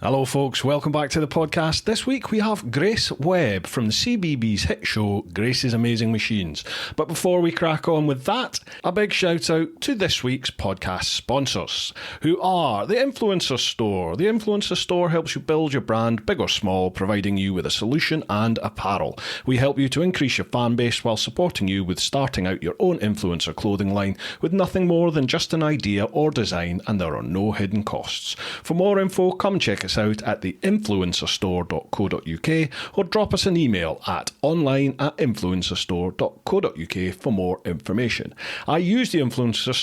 Hello folks, welcome back to the podcast. This week we have Grace Webb from the CBeebies hit show Grace's Amazing Machines. But before we crack on with that, a big shout out to this week's podcast sponsors, who are the Influencer Store. The Influencer Store helps you build your brand, big or small, providing you with a solution and apparel. We help you to increase your fan base while supporting you with starting out your own influencer clothing line with nothing more than just an idea or design, and there are no hidden costs. For more info, come check us out at the influencerstore.co.uk or drop us an email at online@influencerstore.co.uk for more information. I use the Influencer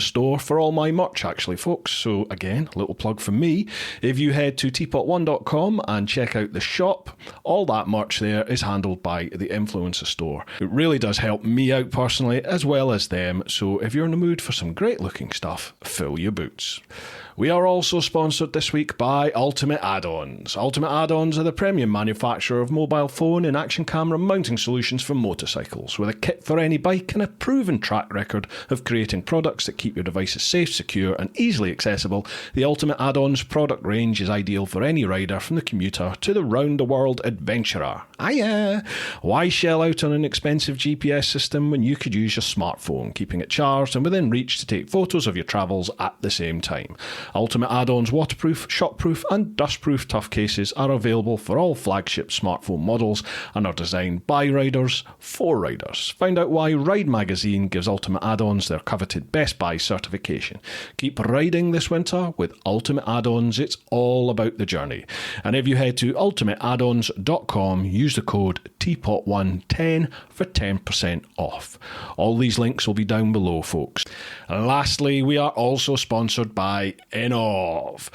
Store for all my merch, actually, folks. So again, a little plug from me. If you head to TeapotOne.com and check out the shop, all that merch there is handled by the Influencer Store. It really does help me out personally as well as them. So if you're in the mood for some great looking stuff, fill your boots. We are also sponsored this week by Ultimate Add-ons. Ultimate Add-ons are the premium manufacturer of mobile phone and action camera mounting solutions for motorcycles, with a kit for any bike and a proven track record of creating products that keep your devices safe, secure and easily accessible. The Ultimate Add-ons product range is ideal for any rider, from the commuter to the round-the-world adventurer. Why shell out on an expensive GPS system when you could use your smartphone, keeping it charged and within reach to take photos of your travels at the same time? Ultimate Add-ons waterproof, shockproof and dustproof tough cases are available for all flagship smartphone models and are designed by riders for riders. Find out why Ride Magazine gives Ultimate Add-ons their coveted Best Buy certification. Keep riding this winter with Ultimate Add-ons. It's all about the journey. And if you head to ultimateaddons.com, use the code TeapotOne10 for 10% off. All these links will be down below, folks. And lastly, we are also sponsored by Innov.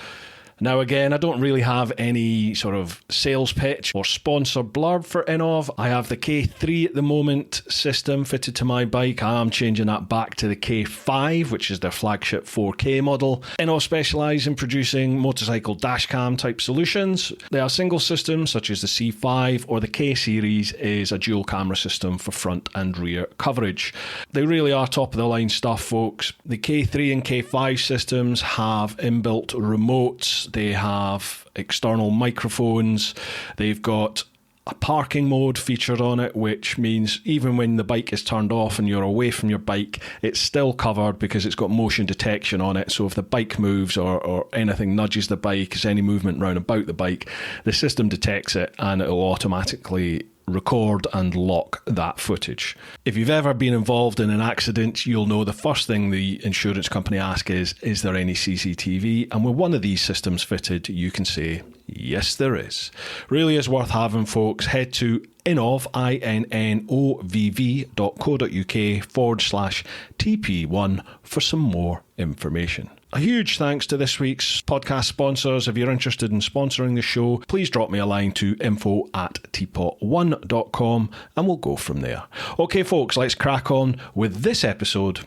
Now again, I don't really have any sort of sales pitch or sponsor blurb for Innov. I have the K3 at the moment system fitted to my bike. I am changing that back to the K5, which is their flagship 4K model. Innov specialise in producing motorcycle dashcam type solutions. They are single systems such as the C5, or the K series is a dual camera system for front and rear coverage. They really are top of the line stuff, folks. The K3 and K5 systems have inbuilt remotes. They have external microphones. They've got a parking mode featured on it, which means even when the bike is turned off and you're away from your bike, it's still covered because it's got motion detection on it. So if the bike moves or anything nudges the bike, there's any movement round about the bike, the system detects it and it'll automatically record and lock that footage. If you've ever been involved in an accident, you'll know the first thing the insurance company asks is there any CCTV? And with one of these systems fitted, you can say, yes, there is. Really is worth having, folks. Head to Innov, innovv.co.uk/TP1 for some more information. A huge thanks to this week's podcast sponsors. If you're interested in sponsoring the show, please drop me a line to info@teapotone.com and we'll go from there. Okay, folks, let's crack on with this episode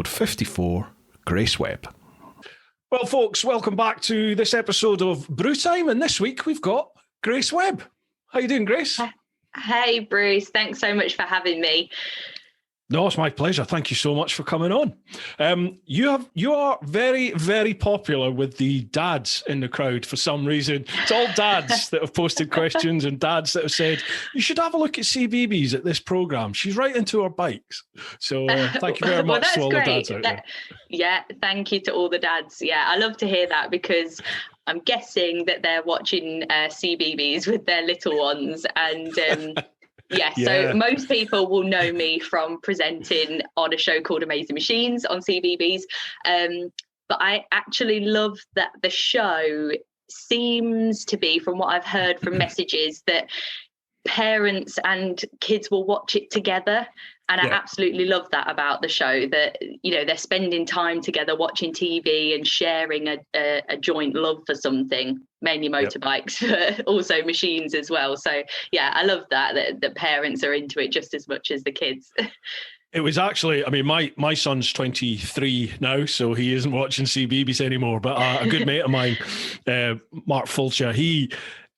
54, Grace Webb. Well, folks, welcome back to this episode of Brew Time, and this week we've got Grace Webb. How you doing, Grace? Hey, Bruce. Thanks so much for having me. No, it's my pleasure. Thank you so much for coming on. You are very, very popular with the dads in the crowd for some reason. It's all dads that have posted questions and dads that have said, you should have a look at CBeebies at this programme. She's right into her bikes. So thank you very much to all the dads out there. Yeah, thank you to all the dads. Yeah, I love to hear that because I'm guessing that they're watching CBeebies with their little ones. And so most people will know me from presenting on a show called Amazing Machines on CBeebies. But I actually love that the show seems to be, from what I've heard from messages, that parents and kids will watch it together. And I absolutely love that about the show, that, you know, they're spending time together watching TV and sharing a joint love for something, mainly motorbikes, but also machines as well. So, yeah, I love that parents are into it just as much as the kids. It was actually, I mean, my son's 23 now, so he isn't watching CBeebies anymore, but a good mate of mine, Mark Fulcher, he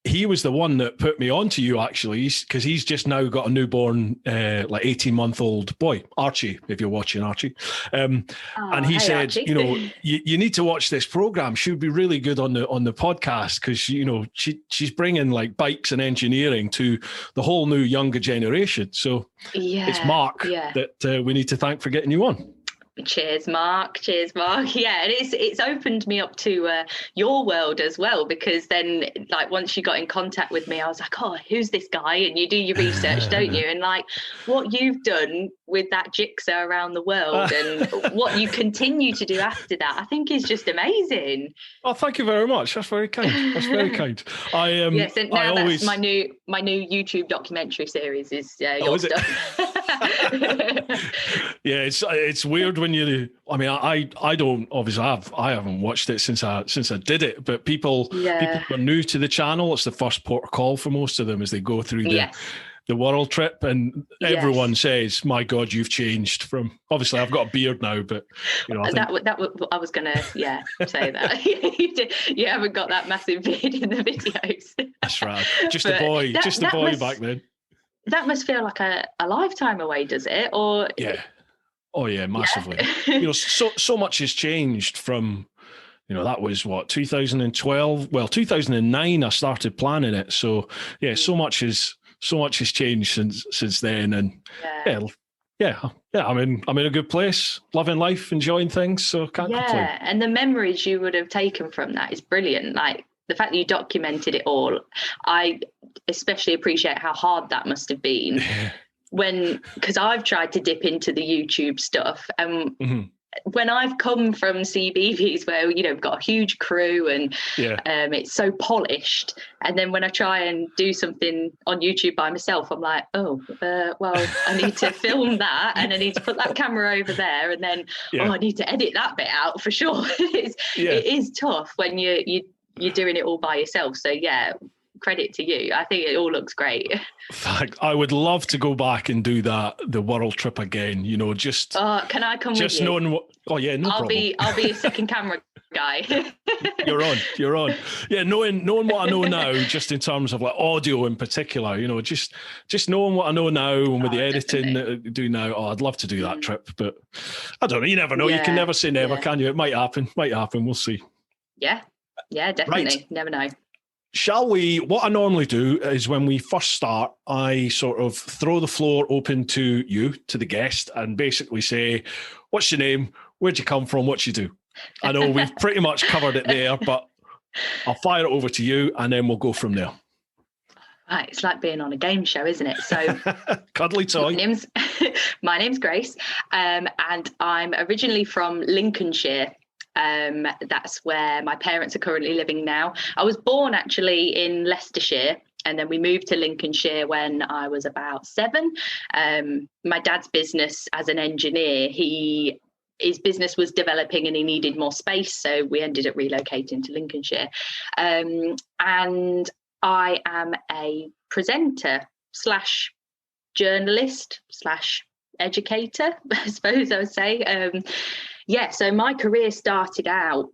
he was the one that put me onto you, actually, because he's just now got a newborn, like 18-month-old boy, Archie, if you're watching, Archie. And he said, Archie. you know, you need to watch this program. She would be really good on the podcast, because, you know, she's bringing like bikes and engineering to the whole new younger generation. So it's Mark that we need to thank for getting you on. Cheers, Mark. Yeah, and it's opened me up to your world as well, because then, like, once you got in contact with me, I was like, oh, who's this guy? And you do your research, don't you? And like what you've done with that jigsaw around the world and what you continue to do after that, I think is just amazing. Oh, thank you very much. That's very kind. Yes, and now that's my new YouTube documentary series is your stuff. Yeah, it's weird when you. I mean, I don't obviously I haven't watched it since I did it, but people who are new to the channel, it's the first port of call for most of them as they go through the world trip, and everyone says, "My God, you've changed." From obviously, I've got a beard now, but you know, I was gonna say that you haven't got that massive beard in the videos. That's right, just a boy back then. That must feel like a lifetime away, does it? Or oh yeah, massively. You know, so much has changed from. You know, that was what, 2012. Well, 2009 I started planning it. So yeah, so much has changed since then. And I'm in a good place, loving life, enjoying things. So can't complain. And the memories you would have taken from that is brilliant. Like the fact that you documented it all, I especially appreciate how hard that must have been. Because I've tried to dip into the YouTube stuff, and when I've come from CBeebies, where, you know, we've got a huge crew and it's so polished, and then when I try and do something on YouTube by myself, I'm like, well, I need to film that, and I need to put that camera over there, and then I need to edit that bit out for sure. It is tough when you're doing it all by yourself. So credit to you. I think it all looks great. I would love to go back and do the world trip again. You know, just can I come with you? Just knowing what. Oh yeah, no problem. I'll be a second camera guy. You're on. Yeah, knowing what I know now, just in terms of like audio in particular. You know, just knowing what I know now, and with the editing that I do now. Oh, I'd love to do that trip, but I don't know. You never know. You can never say never, can you? It might happen. We'll see. Yeah, definitely. Right. Never know. Shall we? What I normally do is when we first start, I sort of throw the floor open to you, to the guest, and basically say, what's your name? Where'd you come from? What you do? I know we've pretty much covered it there, but I'll fire it over to you and then we'll go from there. Right, it's like being on a game show, isn't it? So, cuddly toy. My name's Grace, and I'm originally from Lincolnshire. That's where my parents are currently living now. I was born actually in Leicestershire, and then we moved to Lincolnshire when I was about 7. My dad's business as an engineer, his business was developing and he needed more space, so we ended up relocating to Lincolnshire. And I am a presenter / journalist / educator, I suppose I would say. So my career started out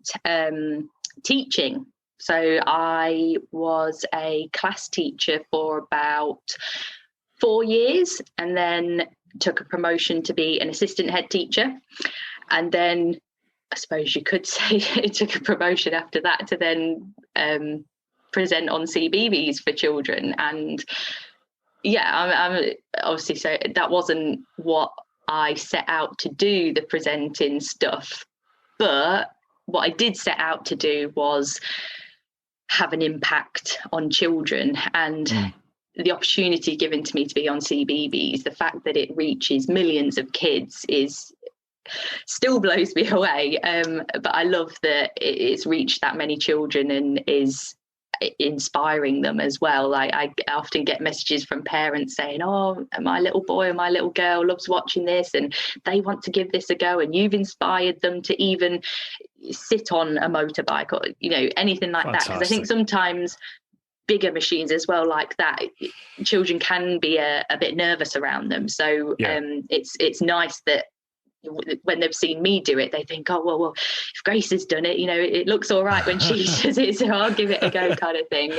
teaching. So I was a class teacher for about 4 years, and then took a promotion to be an assistant head teacher. And then I suppose you could say it took a promotion after that to then present on CBeebies for children. And I'm obviously, so that wasn't what I set out to do, the presenting stuff, but what I did set out to do was have an impact on children. And the opportunity given to me to be on CBeebies, the fact that it reaches millions of kids still blows me away. But I love that it's reached that many children and is inspiring them as well. Like I often get messages from parents saying, oh, my little boy or my little girl loves watching this and they want to give this a go, and you've inspired them to even sit on a motorbike or, you know, anything like that. Because I think sometimes bigger machines as well like that, children can be a bit nervous around them. So it's nice that when they've seen me do it, they think, oh, well, if Grace has done it, it looks all right when she does it, so I'll give it a go, kind of thing.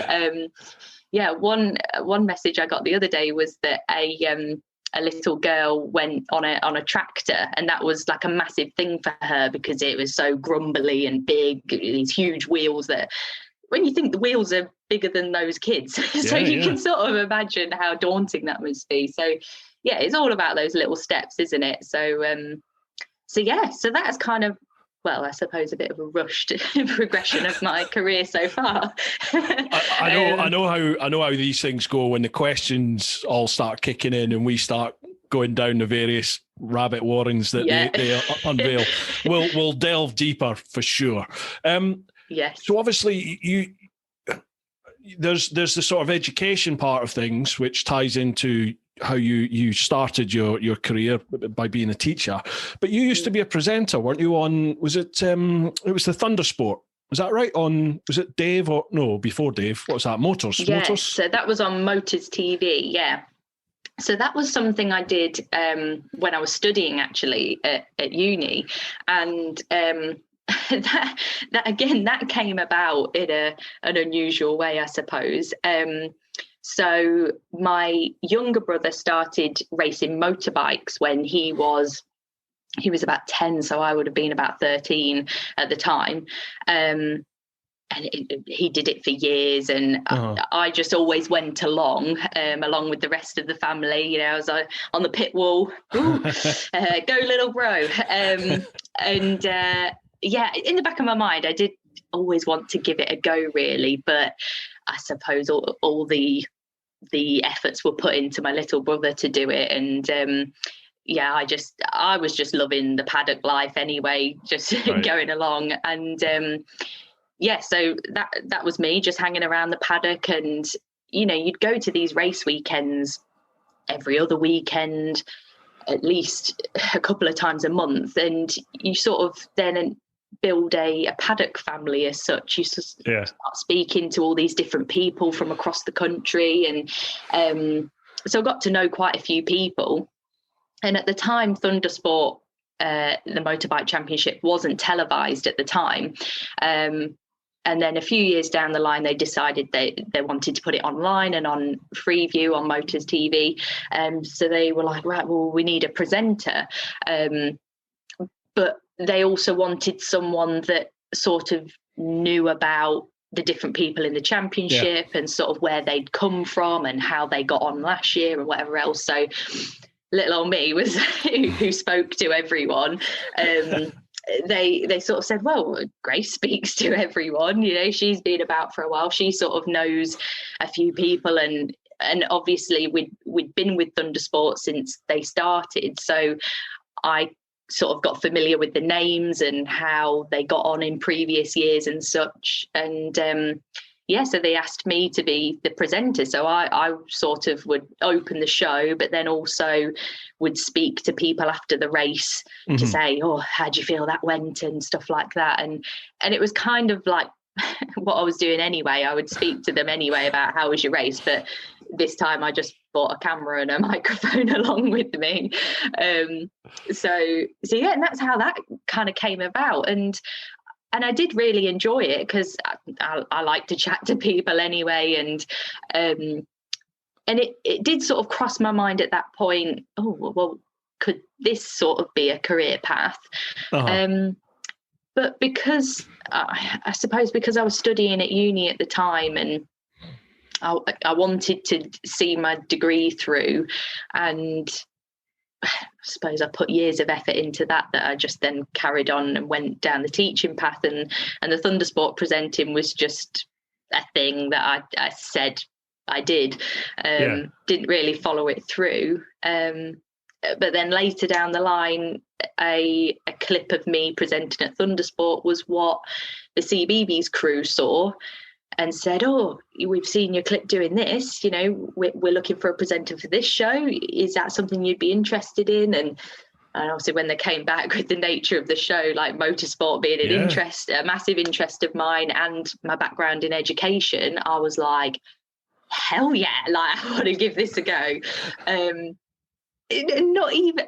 One message I got the other day was that a little girl went on a tractor, and that was like a massive thing for her because it was so grumbly and big, these huge wheels that, when you think the wheels are bigger than those kids, so you can sort of imagine how daunting that must be. So yeah, it's all about those little steps, isn't it? So so that's kind of, well, I suppose a bit of a rushed progression of my career so far. I know how these things go when the questions all start kicking in and we start going down the various rabbit warrens that they unveil. We'll delve deeper for sure. Yes. So obviously there's the sort of education part of things which ties into how you started your career by being a teacher, but you used to be a presenter, weren't you? On, was it was the Thundersport? Was that right? On, was it Dave or no? Before Dave, what was that? Motors. Yes, Motors? so that was on Motors TV. Yeah. So that was something I did when I was studying actually at uni, and that came about in an unusual way, I suppose. So my younger brother started racing motorbikes when he was about 10, so I would have been about 13 at the time. He did it for years, and I just always went along with the rest of the family. I was on the pit wall. Ooh, go little bro. In the back of my mind, I did always want to give it a go, really, but I suppose all the efforts were put into my little brother to do it, and I was just loving the paddock life anyway, just going along, and so that was me, just hanging around the paddock. And you'd go to these race weekends every other weekend, at least a couple of times a month, and you sort of then build a paddock family as such. You start speaking to all these different people from across the country, and so I got to know quite a few people. And at the time, Thundersport, the motorbike championship, wasn't televised at the time, and then a few years down the line, they decided they wanted to put it online and on Freeview on Motors TV. So they were like, right, well, we need a presenter. But they also wanted someone that sort of knew about the different people in the championship and sort of where they'd come from and how they got on last year and whatever else. So little old me was who spoke to everyone. They sort of said, well, Grace speaks to everyone. She's been about for a while. She sort of knows a few people, and obviously we'd been with Thundersport since they started. So I sort of got familiar with the names and how they got on in previous years and such. And so they asked me to be the presenter. So I sort of would open the show, but then also would speak to people after the race to say, oh, how do you feel that went, and stuff like that. And it was kind of like what I was doing anyway. I would speak to them anyway about how was your race, but this time I just bought a camera and a microphone along with me. And that's how that kind of came about. And I did really enjoy it because I like to chat to people anyway. And it did sort of cross my mind at that point, oh, well, could this sort of be a career path? But because I suppose because I was studying at uni at the time, and I wanted to see my degree through, and I suppose I put years of effort into that I just then carried on and went down the teaching path, and the Thundersport presenting was just a thing that I said I did. Didn't really follow it through. But then later down the line, a clip of me presenting at Thundersport was what the CBeebies crew saw and said, oh, we've seen your clip doing this, we're looking for a presenter for this show. Is that something you'd be interested in? And obviously when they came back with the nature of the show, like motorsport being a massive interest of mine and my background in education, I was like, hell yeah, like I want to give this a go. Not even,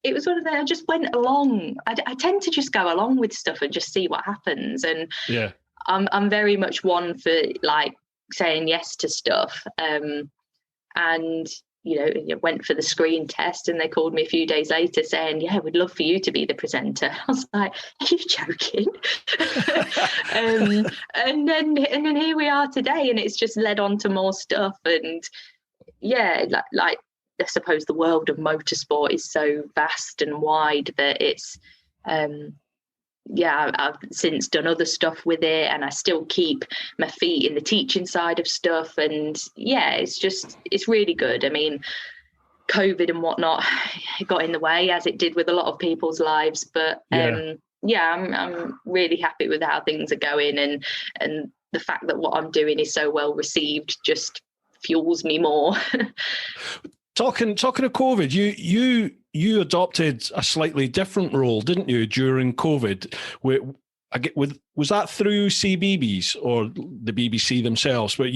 it it was one of the, I just went along. I tend to just go along with stuff and just see what happens. And yeah, I'm very much one for like saying yes to stuff. And went for the screen test, and they called me a few days later saying, yeah, we'd love for you to be the presenter. I was like, are you joking? And then here we are today, and it's just led on to more stuff. And yeah, like I suppose the world of motorsport is so vast and wide that it's I've since done other stuff with it, and I still keep my feet in the teaching side of stuff. And yeah, it's really good. I mean, COVID and whatnot got in the way, as it did with a lot of people's lives. But I'm really happy with how things are going, and the fact that what I'm doing is so well received just fuels me more. Talking of COVID, you adopted a slightly different role, didn't you, during COVID? Was that through CBeebies or the BBC themselves? But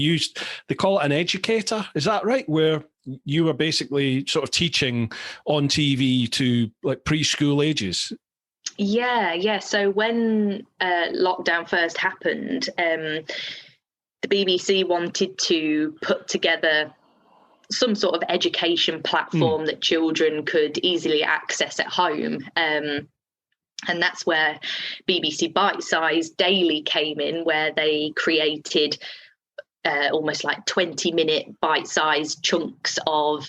they call it an educator, is that right? Where you were basically sort of teaching on TV to like preschool ages. Yeah. So when lockdown first happened, the BBC wanted to put together some sort of education platform that children could easily access at home. And that's where BBC Bite Size Daily came in, where they created almost like 20-minute bite-sized chunks of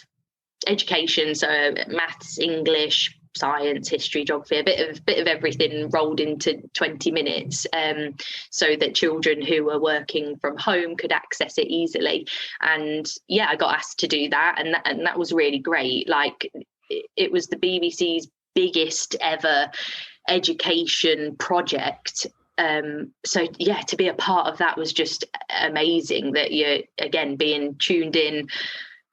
education. So maths, English, science, history, geography, a bit of everything rolled into 20 minutes, so that children who were working from home could access it easily. And yeah, I got asked to do that, and that was really great. Like, it was the BBC's biggest ever education project. So yeah, to be a part of that was just amazing, that you're again being tuned in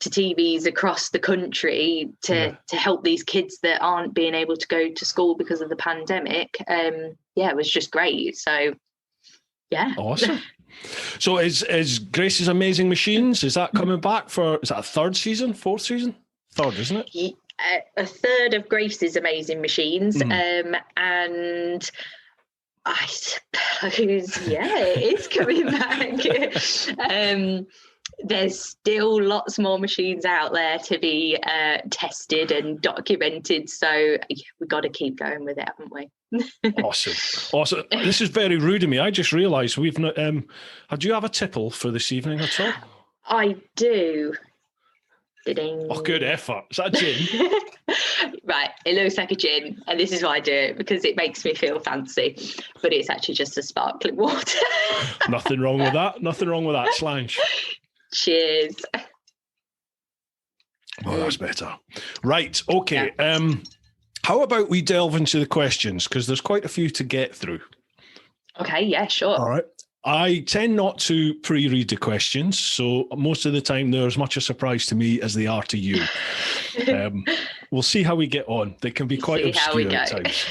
to TVs across the country to help these kids that aren't being able to go to school because of the pandemic. It was just great. So yeah. Awesome. So is Grace's Amazing Machines, is that coming back is that a fourth season? Third, isn't it? A third of Grace's Amazing Machines. And I suppose, it is coming back. There's still lots more machines out there to be tested and documented. So we've got to keep going with it, haven't we? Awesome. This is very rude of me. I just realised we've not. Do you have a tipple for this evening at all? I do. Ding. Oh, good effort. Is that a gin? Right, it looks like a gin, and this is why I do it, because it makes me feel fancy, but it's actually just a sparkling water. Nothing wrong with that. Slange. Cheers. Oh, that's better. Right, okay. Yeah. How about we delve into the questions, because there's quite a few to get through. Okay, yeah, sure. All right. I tend not to pre-read the questions, so most of the time they're as much a surprise to me as they are to you. We'll see how we get on. They can be quite obscure at times.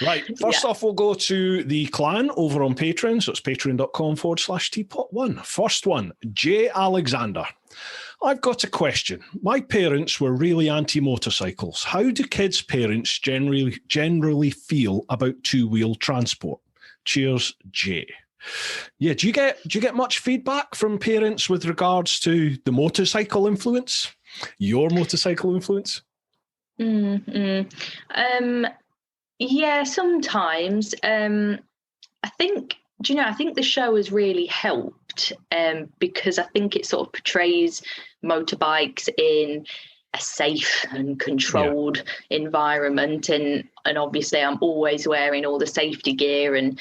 Right, first off, we'll go to the clan over on Patreon. So it's patreon.com/TeapotOne. First one, J. Alexander. I've got a question. My parents were really anti-motorcycles. How do kids' parents generally feel about two-wheel transport? Cheers, Jay. Yeah, do you get much feedback from parents with regards to the motorcycle influence? Your motorcycle influence? Yeah, sometimes. I think the show has really helped, because I think it sort of portrays motorbikes in a safe and controlled environment, and obviously I'm always wearing all the safety gear and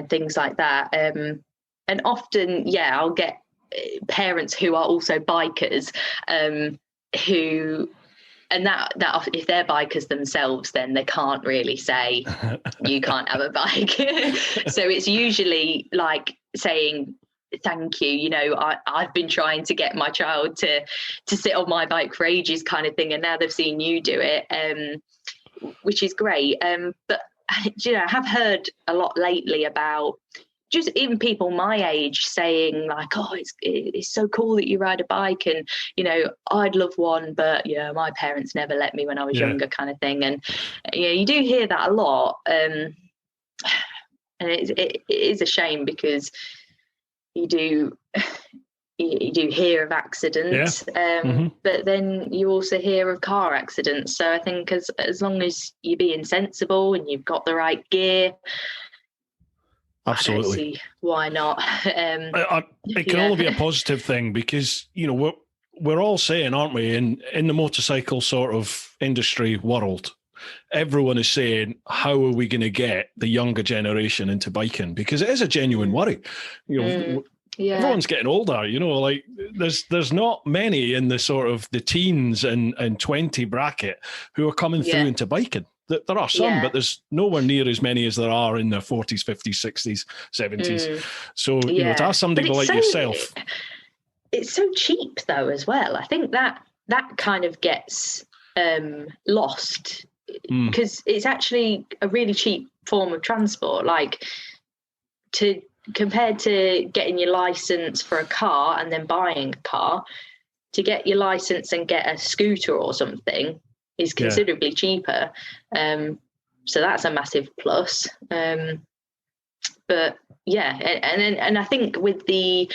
things like that, and often I'll get parents who are also bikers, who, and that if they're bikers themselves, then they can't really say you can't have a bike. So it's usually like saying thank you, I've been trying to get my child to sit on my bike for ages, kind of thing, and now they've seen you do it, which is great. But I have heard a lot lately about just even people my age saying like, oh, it's so cool that you ride a bike, and I'd love one, but my parents never let me when I was younger, kind of thing. And you do hear that a lot, and it is a shame, because you do hear of accidents, but then you also hear of car accidents. So I think as long as you're being sensible and you've got the right gear, absolutely, I don't see why not. It can only be a positive thing, because we're all saying, aren't we, in the motorcycle sort of industry world, everyone is saying, how are we going to get the younger generation into biking? Because it is a genuine worry. Everyone's getting older, like there's not many in the sort of the teens and 20 bracket who are coming through into biking. There are some, but there's nowhere near as many as there are in their 40s, 50s, 60s, 70s. So, to ask somebody like yourself. It's so cheap though as well. I think that kind of gets lost, because it's actually a really cheap form of transport. Like, compared to getting your license for a car and then buying a car, to get your license and get a scooter or something is considerably cheaper. So that's a massive plus. But and I think with the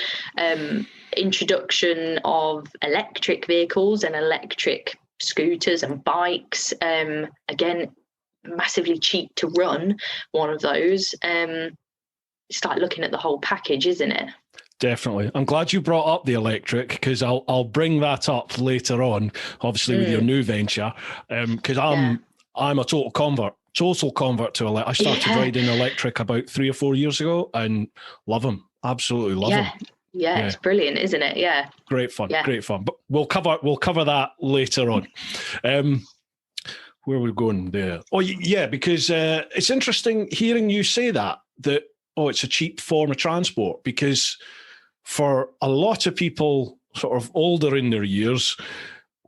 introduction of electric vehicles and electric scooters and bikes, again, massively cheap to run one of those. It's like looking at the whole package, isn't it? Definitely. I'm glad you brought up the electric, because I'll bring that up later on, obviously with your new venture, because I'm a total convert to electric. I started riding electric about 3 or 4 years ago and love them. Absolutely love them. Yeah, it's brilliant, isn't it? Yeah. Great fun. But we'll cover that later on. Where are we going there? Oh, yeah, because it's interesting hearing you say that it's a cheap form of transport, because for a lot of people sort of older in their years,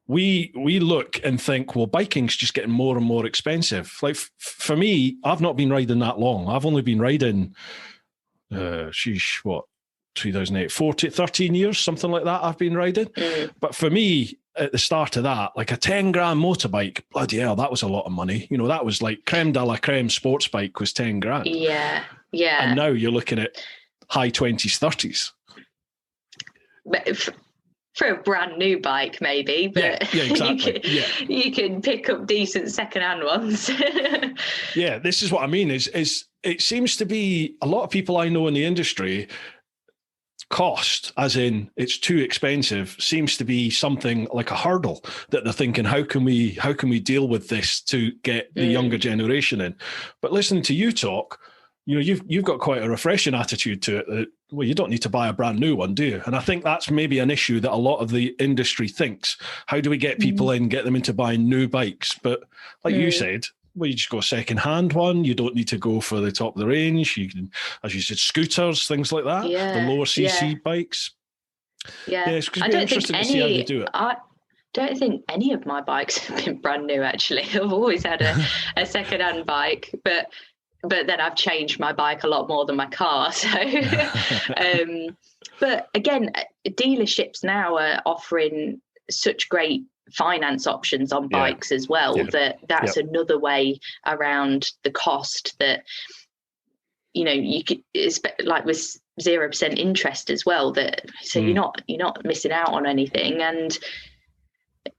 we look and think, well, biking's just getting more and more expensive. Like for me, I've not been riding that long. I've only been riding, 2008, 13 years, something like that I've been riding. But for me, at the start of that, like a 10 grand motorbike, bloody hell, that was a lot of money. That was like creme de la creme sports bike was 10 grand. Yeah. And now you're looking at high 20s, 30s. But for a brand new bike, maybe, but exactly. you can pick up decent second-hand ones. Yeah, this is what I mean, is it seems to be a lot of people I know in the industry, cost, as in it's too expensive, seems to be something like a hurdle that they're thinking, how can we deal with this to get the younger generation in? But listening to you talk, you've got quite a refreshing attitude to it, that, well, you don't need to buy a brand new one, do you? And I think that's maybe an issue that a lot of the industry thinks. How do we get people in, get them into buying new bikes? But like you said, well, you just go second-hand one. You don't need to go for the top of the range. You can, as you said, scooters, things like that, the lower CC bikes. It's going to be interesting to see how they do it. I don't think any of my bikes have been brand new, actually. I've always had a second-hand bike, but then I've changed my bike a lot more than my car. So, but again, dealerships now are offering such great finance options on bikes as well, that's another way around the cost, that you could, like with 0% interest as well, that so you're not missing out on anything.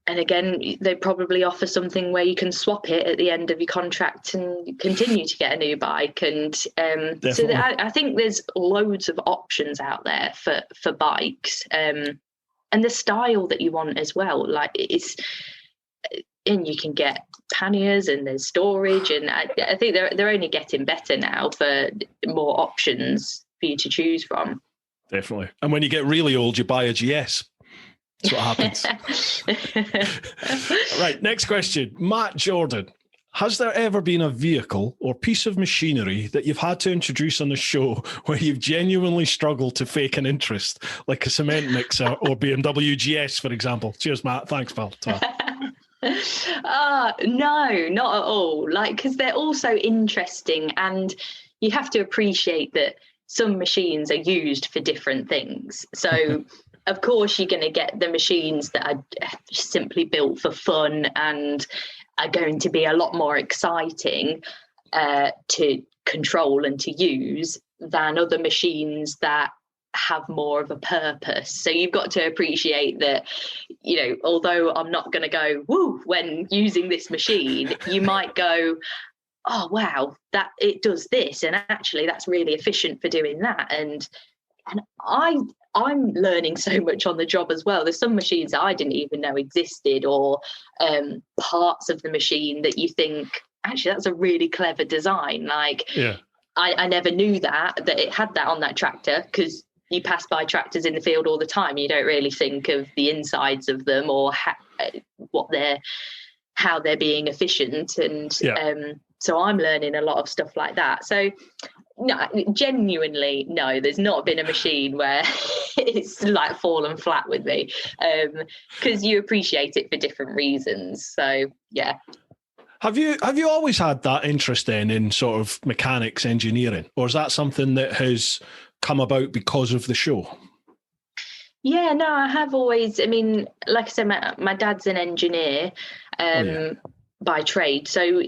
And again, they probably offer something where you can swap it at the end of your contract and continue to get a new bike. And so I think there's loads of options out there for bikes, and the style that you want as well. Like and you can get panniers, and there's storage, and I think they're only getting better now for more options for you to choose from. Definitely. And when you get really old, you buy a GS. That's what happens. Right, next question. Matt Jordan. Has there ever been a vehicle or piece of machinery that you've had to introduce on the show where you've genuinely struggled to fake an interest, like a cement mixer or BMW GS, for example? Cheers, Matt. Thanks, pal. No, not at all. Like, because they're all so interesting, and you have to appreciate that some machines are used for different things. So of course you're going to get the machines that are simply built for fun and are going to be a lot more exciting to control and to use than other machines that have more of a purpose. So you've got to appreciate that, you know, although I'm not going to go woo when using this machine, you might go, oh wow, that it does this, and actually that's really efficient for doing that. And I'm learning so much on the job as well. There's some machines that I didn't even know existed, or parts of the machine that you think, actually that's a really clever design. Like I never knew that it had that on that tractor, because you pass by tractors in the field all the time. You don't really think of the insides of them or how they're being efficient. And so I'm learning a lot of stuff like that. So no, genuinely, no, there's not been a machine where it's like fallen flat with me, because you appreciate it for different reasons. So yeah. Have you always had that interest then in sort of mechanics engineering, or is that something that has come about because of the show? Yeah, no, I have always. I mean, like I said, my dad's an engineer by trade, so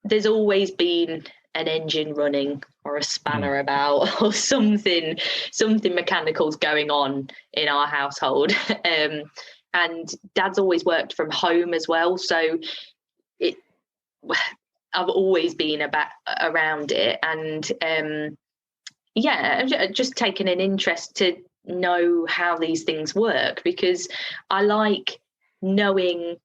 there's always been an engine running or a spanner about or something mechanical's going on in our household. And dad's always worked from home as well, so I've always been around it, and I've just taken an interest to know how these things work, because I like knowing,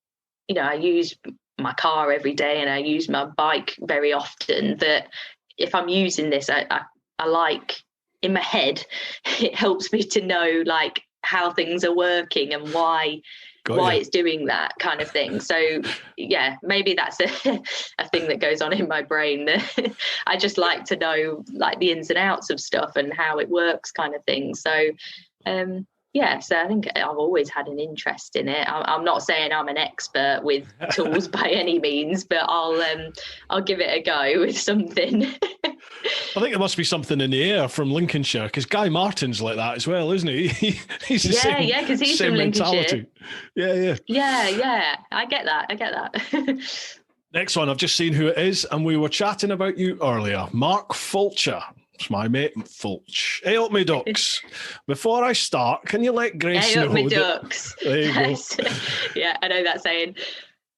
you know, I use my car every day and I use my bike very often, that if I'm using this, I like, in my head, it helps me to know like how things are working and why it's doing that kind of thing. So yeah, maybe that's a thing that goes on in my brain. I just like to know like the ins and outs of stuff and how it works kind of thing. So so I think I've always had an interest in it. I'm not saying I'm an expert with tools by any means, but I'll give it a go with something. I think there must be something in the air from Lincolnshire, because Guy Martin's like that as well, isn't he? He's the same, because he's same from mentality. Lincolnshire. Yeah. I get that. Next one, I've just seen who it is, and we were chatting about you earlier. Mark Fulcher. It's my mate, Fulch. Hey up me ducks. Before I start, can you let Grace know? Hey up me ducks. There you go. Yeah, I know that saying.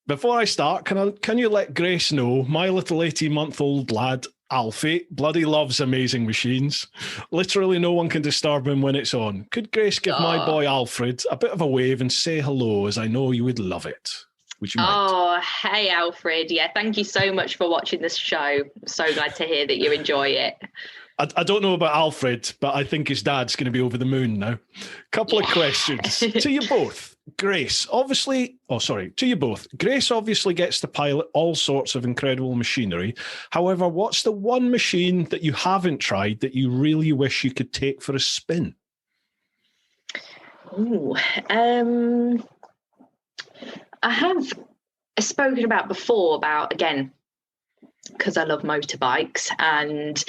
Before I start, can you let Grace know my little 18-month-old lad, Alfie, bloody loves amazing machines. Literally no one can disturb him when it's on. Could Grace give my boy Alfred a bit of a wave and say hello, as I know you would love it? Would you mind? Oh, hey, Alfred. Yeah, thank you so much for watching this show. I'm so glad to hear that you enjoy it. I don't know about Alfred, but I think his dad's going to be over the moon now. Couple of questions to you both. Grace, to you both. Grace obviously gets to pilot all sorts of incredible machinery. However, what's the one machine that you haven't tried that you really wish you could take for a spin? I have spoken about before about, again, because I love motorbikes, and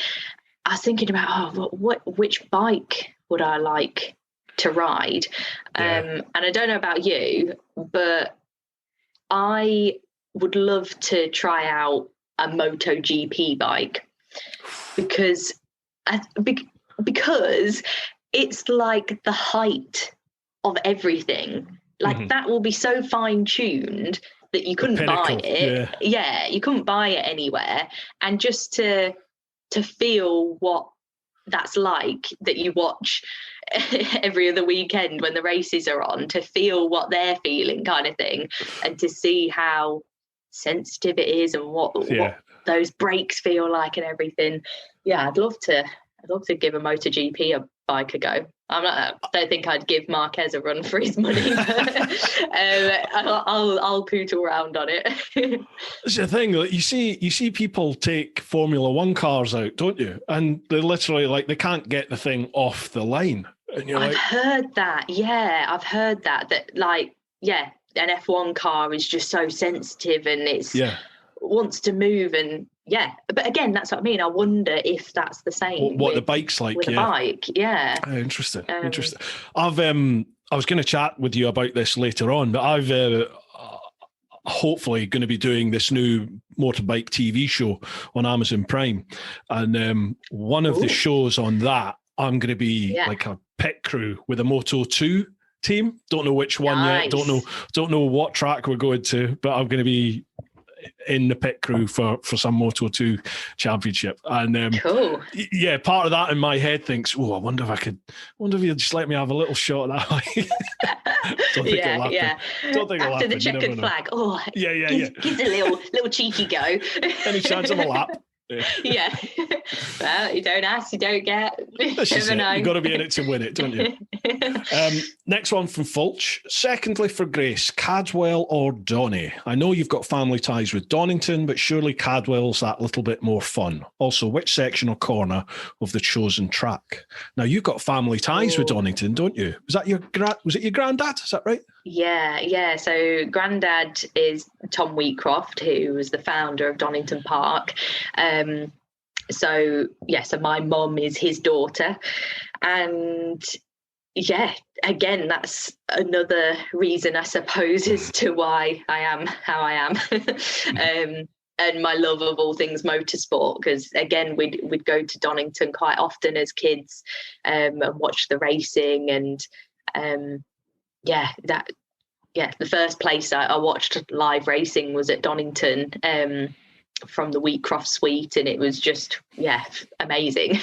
I was thinking about which bike would I like to ride, and I don't know about you, but I would love to try out a MotoGP bike, because it's like the height of everything. Like that will be so fine tuned that you couldn't buy it. Yeah, you couldn't buy it anywhere. And just to feel what that's like, that you watch every other weekend when the races are on, to feel what they're feeling kind of thing, and to see how sensitive it is and what those brakes feel like and everything. Yeah, I'd love to give a MotoGP a bike a go. I don't think I'd give Marquez a run for his money, but I'll poodle around on it. It's the thing, like, you see people take Formula One cars out, don't you? And they literally, they can't get the thing off the line. And I've heard that. Yeah, I've heard that an F1 car is just so sensitive, and it's wants to move, and yeah, but again, that's what I mean. I wonder if that's the same. What the bike's like, with a bike, yeah. Interesting. I was going to chat with you about this later on, but I've hopefully going to be doing this new motorbike TV show on Amazon Prime, and one of the shows on that, I'm going to be like a pit crew with a Moto 2 team. Don't know which one yet. Don't know what track we're going to, but I'm going to be in the pit crew for some Moto 2 championship. And cool. Yeah, part of that in my head thinks, I wonder if you'd just let me have a little shot at that. Don't think it'll happen. Don't think it'll After happen. the checkered flag. Gives a little cheeky go. Any chance of a lap? Yeah. Well, you don't ask, you don't get. Never know. You've got to be in it to win it, don't you? Next one from Fulch. Secondly, for Grace, Cadwell or Donny? I know you've got family ties with Donington, but surely Cadwell's that little bit more fun. Also, which section or corner of the chosen track? Now, you've got family ties with Donington, don't you? Was it your granddad? Is that right? Yeah. So granddad is Tom Wheatcroft, who was the founder of Donington Park. So my mum is his daughter. And yeah, again, that's another reason, I suppose, as to why I am how I am. And my love of all things motorsport, because again, we'd go to Donington quite often as kids, and watch the racing. And the first place I watched live racing was at Donington, from the Wheatcroft suite, and it was just amazing.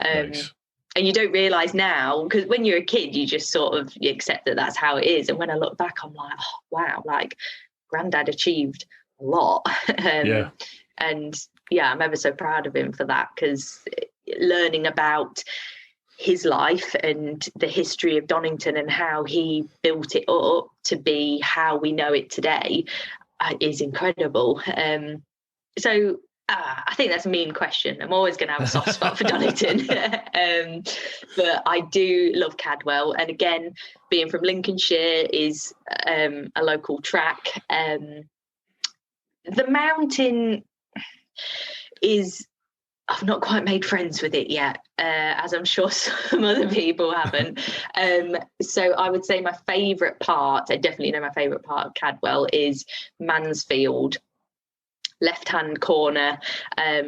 Nice. And you don't realise now, because when you're a kid, you just sort of you accept that that's how it is. And when I look back, I'm like, oh, wow, like Grandad achieved a lot. And I'm ever so proud of him for that, because learning about his life and the history of Donington and how he built it up to be how we know it today is incredible. So I think that's a mean question. I'm always going to have a soft spot for Donington. But I do love Cadwell. And again, being from Lincolnshire is a local track. The mountain is... I've not quite made friends with it yet, as I'm sure some other people haven't. So I would say my favourite part, I definitely know my favourite part of Cadwell, is Mansfield. Left-hand corner,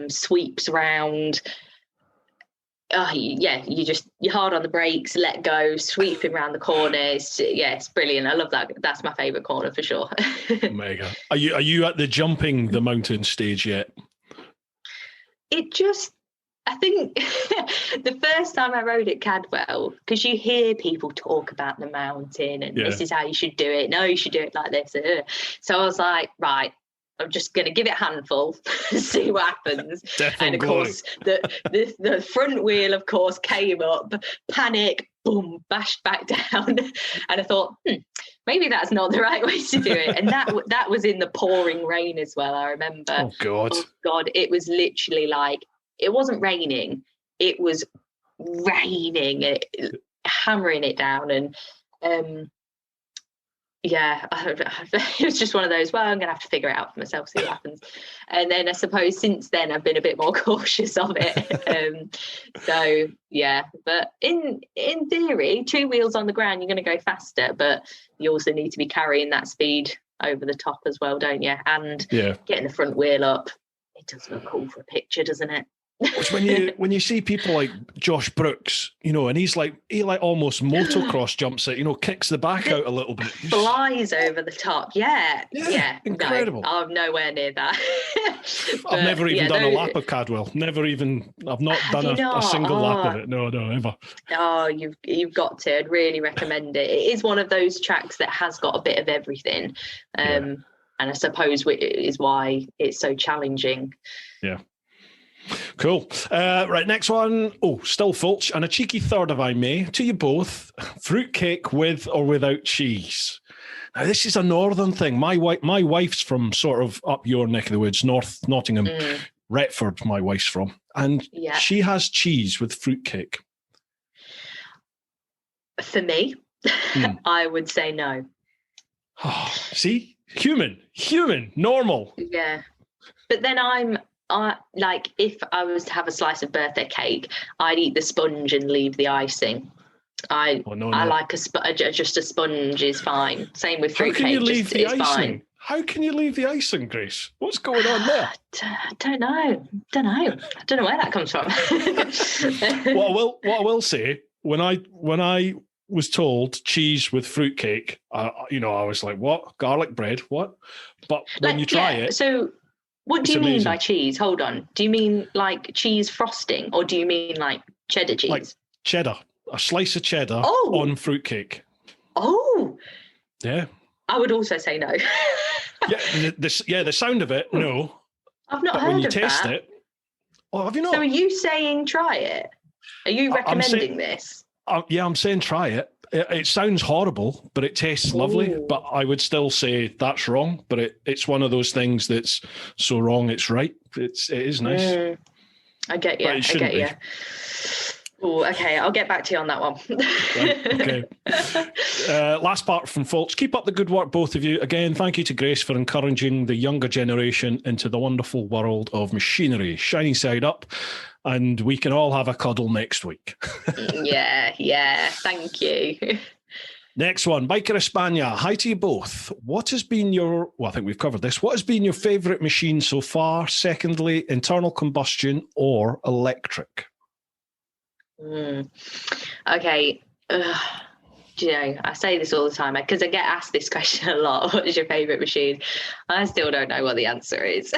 sweeps round. You're hard on the brakes, let go, sweeping around the corner. It's brilliant. I love that. That's my favourite corner for sure. Mega. Are you at the jumping the mountain stage yet? I think the first time I rode at Cadwell, because you hear people talk about the mountain and this is how you should do it. No, you should do it like this. So I was like, right, I'm just going to give it a handful, see what happens. And of course, the front wheel, of course, came up, panic, boom, bashed back down. And I thought, maybe that's not the right way to do it. And that was in the pouring rain as well, I remember. Oh, God. It was literally like, it wasn't raining, it was raining, hammering it down. And it was just one of those, well, I'm going to have to figure it out for myself, see what happens. And then I suppose since then I've been a bit more cautious of it. But in theory, two wheels on the ground, you're going to go faster, but you also need to be carrying that speed over the top as well, don't you? And getting the front wheel up, it does look cool for a picture, doesn't it? Which when you see people like Josh Brooks, he almost motocross jumps it, kicks the back out a little bit. Flies over the top. Yeah. Incredible. No, I'm nowhere near that. I've never even done a lap of Cadwell. I've not done a single lap of it. No, ever. Oh, you've got to. I'd really recommend it. It is one of those tracks that has got a bit of everything. And I suppose it is why it's so challenging. Yeah. Cool. Right, next one. Oh, still Fulch. And a cheeky third, if I may, to you both. Fruitcake with or without cheese? Now, this is a northern thing. My wife's from sort of up your neck of the woods, North Nottingham, Retford, my wife's from. And she has cheese with fruitcake. For me, I would say no. Oh, see? Human, normal. Yeah. But then I'm like if I was to have a slice of birthday cake, I'd eat the sponge and leave the icing. I like just a sponge is fine. Same with fruit cake. It's fine. How can you leave the icing, Grace? What's going on there? I don't know. I don't know where that comes from. What I will say, when I was told cheese with fruitcake, I was like, what? Garlic bread? What? But when you try it, so what do you mean by cheese? Hold on. Do you mean like cheese frosting, or do you mean like cheddar cheese? Like cheddar, a slice of cheddar on fruitcake. Oh, yeah. I would also say no. The sound of it, no. I've not heard of that. When you taste it, have you not? So are you saying try it? Are you recommending this? I'm saying try it. It sounds horrible, but it tastes lovely. But I would still say that's wrong. But it's one of those things that's so wrong it's right. It is nice. I get you. I get you. Oh, okay. I'll get back to you on that one. Right, okay. Last part from folks. Keep up the good work, both of you. Again, thank you to Grace for encouraging the younger generation into the wonderful world of machinery. Shiny side up. And we can all have a cuddle next week. Yeah. Thank you. Next one, Biker España. Hi to you both. What has been I think we've covered this. What has been your favourite machine so far? Secondly, internal combustion or electric? Okay. I say this all the time because I get asked this question a lot. What is your favourite machine? I still don't know what the answer is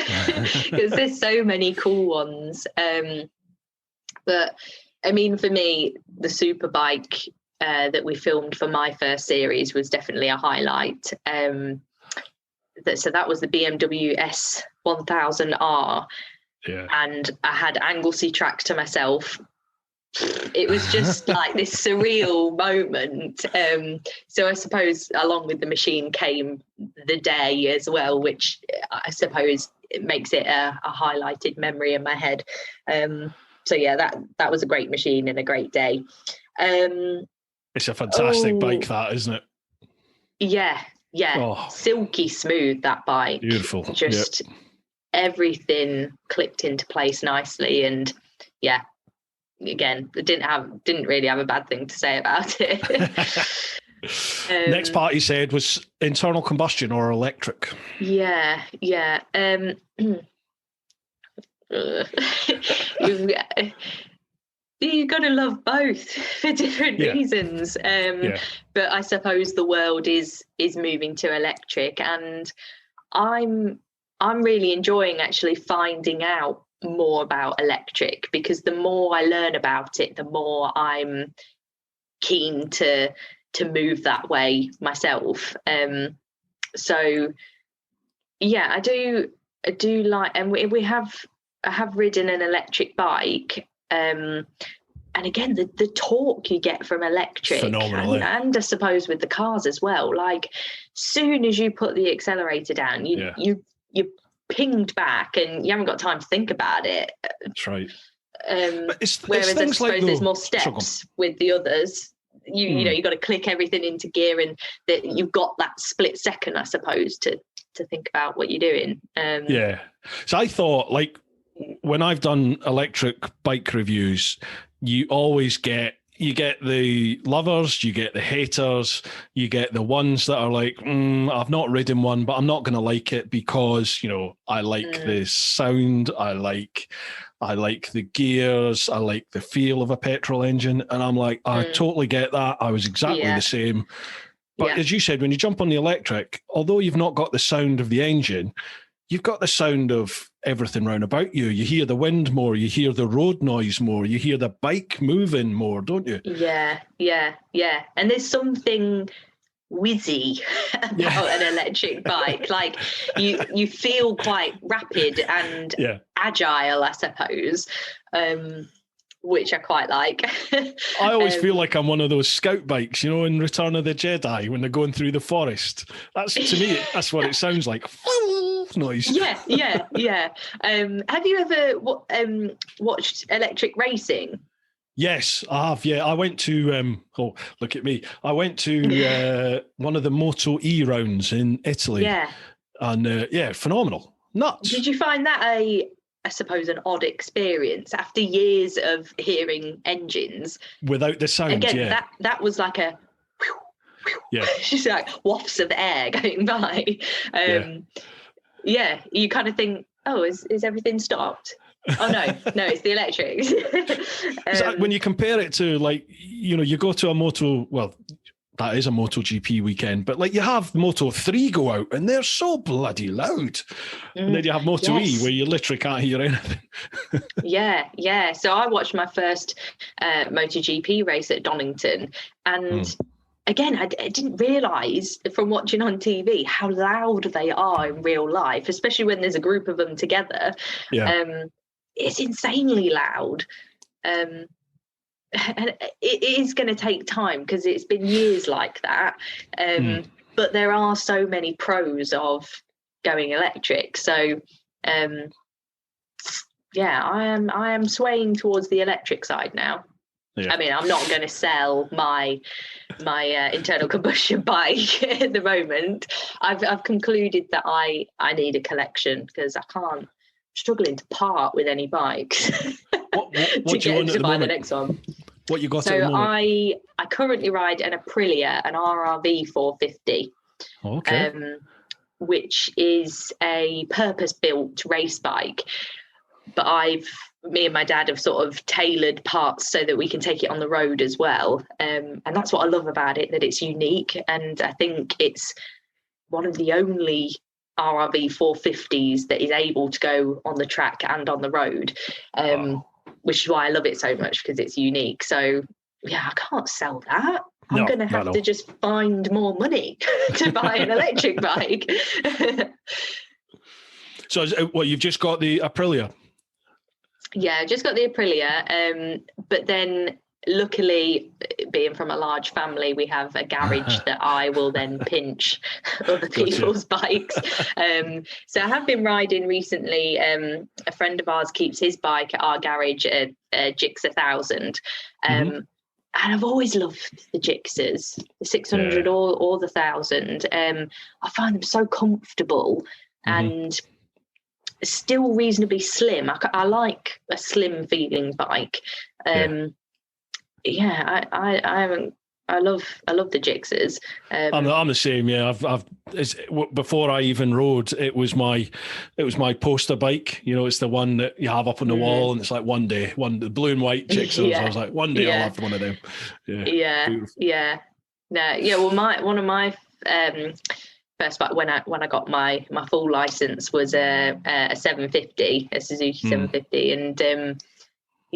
because there's so many cool ones. But I mean, for me, the superbike that we filmed for my first series was definitely a highlight. So that was the BMW S1000R. Yeah. And I had Anglesey track to myself. It was just like this surreal moment. So I suppose along with the machine came the day as well, which I suppose it makes it a highlighted memory in my head. So yeah, that was a great machine and a great day. It's a fantastic bike, that, isn't it? Yeah. Oh. Silky smooth, that bike. Beautiful. Just everything clicked into place nicely, and yeah. Again, didn't really have a bad thing to say about it. Next part you said was internal combustion or electric. Yeah. You've got to love both for different reasons. But I suppose the world is moving to electric, and I'm really enjoying actually finding out more about electric, because the more I learn about it, the more I'm keen to move that way myself. So yeah, I do like, and I have ridden an electric bike, and again the torque you get from electric, phenomenal, and I suppose with the cars as well, like soon as you put the accelerator down, you pinged back and you haven't got time to think about it. That's right. Whereas I suppose there's more steps with the others. You got to click everything into gear, and that you've got that split second, I suppose, to think about what you're doing. So I thought, like, when I've done electric bike reviews, you always get the lovers, you get the haters, you get the ones that are like, I've not ridden one, but I'm not going to like it because, I like the sound, I like the gears, I like the feel of a petrol engine. And I'm like, I totally get that. I was exactly the same. But as you said, when you jump on the electric, although you've not got the sound of the engine, you've got the sound of everything round about you. You hear the wind more, you hear the road noise more, you hear the bike moving more, don't you? Yeah. And there's something whizzy about an electric bike. Like you feel quite rapid and agile, I suppose. Which I quite like. I always feel like I'm one of those scout bikes, in Return of the Jedi when they're going through the forest. That's, to me, that's what it sounds like. Noise. Yeah. Have you ever watched electric racing? Yes, I have. Yeah, I went to. Look at me! I went to one of the Moto E rounds in Italy. Yeah, and phenomenal, nuts. Did you find that I suppose, an odd experience after years of hearing engines without the sound. Again, that was like a just like wafts of air going by. You kind of think, oh, is everything stopped? Oh no, it's the electrics. When you compare it to, like, you go to that is a MotoGP weekend, but like you have Moto 3 go out and they're so bloody loud. And then you have Moto E where you literally can't hear anything. Yeah. So I watched my first MotoGP race at Donington, and again, I didn't realise from watching on TV how loud they are in real life, especially when there's a group of them together. It's insanely loud. And it is going to take time because it's been years like that. But there are so many pros of going electric. So, I am swaying towards the electric side now. Yeah. I mean, I'm not going to sell my internal combustion bike at the moment. I've concluded that I need a collection because I'm struggling to part with any bikes what to do you want to buy the next one. What you got? So at the moment? I currently ride an Aprilia, an RRV 450. Okay. Which is a purpose-built race bike, but me and my dad have sort of tailored parts so that we can take it on the road as well. And that's what I love about it, that it's unique. And I think it's one of the only RRV 450s that is able to go on the track and on the road, which is why I love it so much, because it's unique. So, I can't sell that. I'm going to have to just find more money to buy an electric bike. So, you've just got the Aprilia? Yeah, I just got the Aprilia. But then, luckily, being from a large family, we have a garage that I will then pinch other people's bikes. So I have been riding recently. A friend of ours keeps his bike at our garage, a Gix 1000. And I've always loved the Gixxers, the 600 or the 1000. I find them so comfortable and still reasonably slim. I like a slim feeling bike. I love the Gixxers. I'm the same. Yeah, before I even rode, it was my poster bike. It's the one that you have up on the wall, and it's like the blue and white Gixxers. I was like, one day I'll have one of them. Well, one of my first bike when I got my full license was a 750, a Suzuki 750, and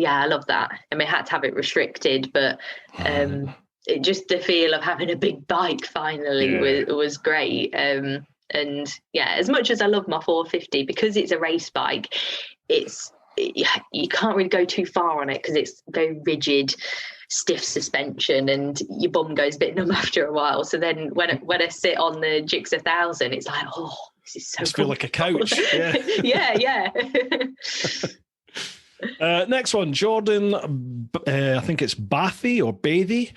I love that. I mean, I had to have it restricted, but it just the feel of having a big bike finally was great. And as much as I love my 450, because it's a race bike, you can't really go too far on it because it's very rigid, stiff suspension, and your bum goes a bit numb after a while. So then when I sit on the Gix 1000, it's like, oh, this is so. I feel like a couch. Yeah. Next one, Jordan, I think it's Bathy or Bathy.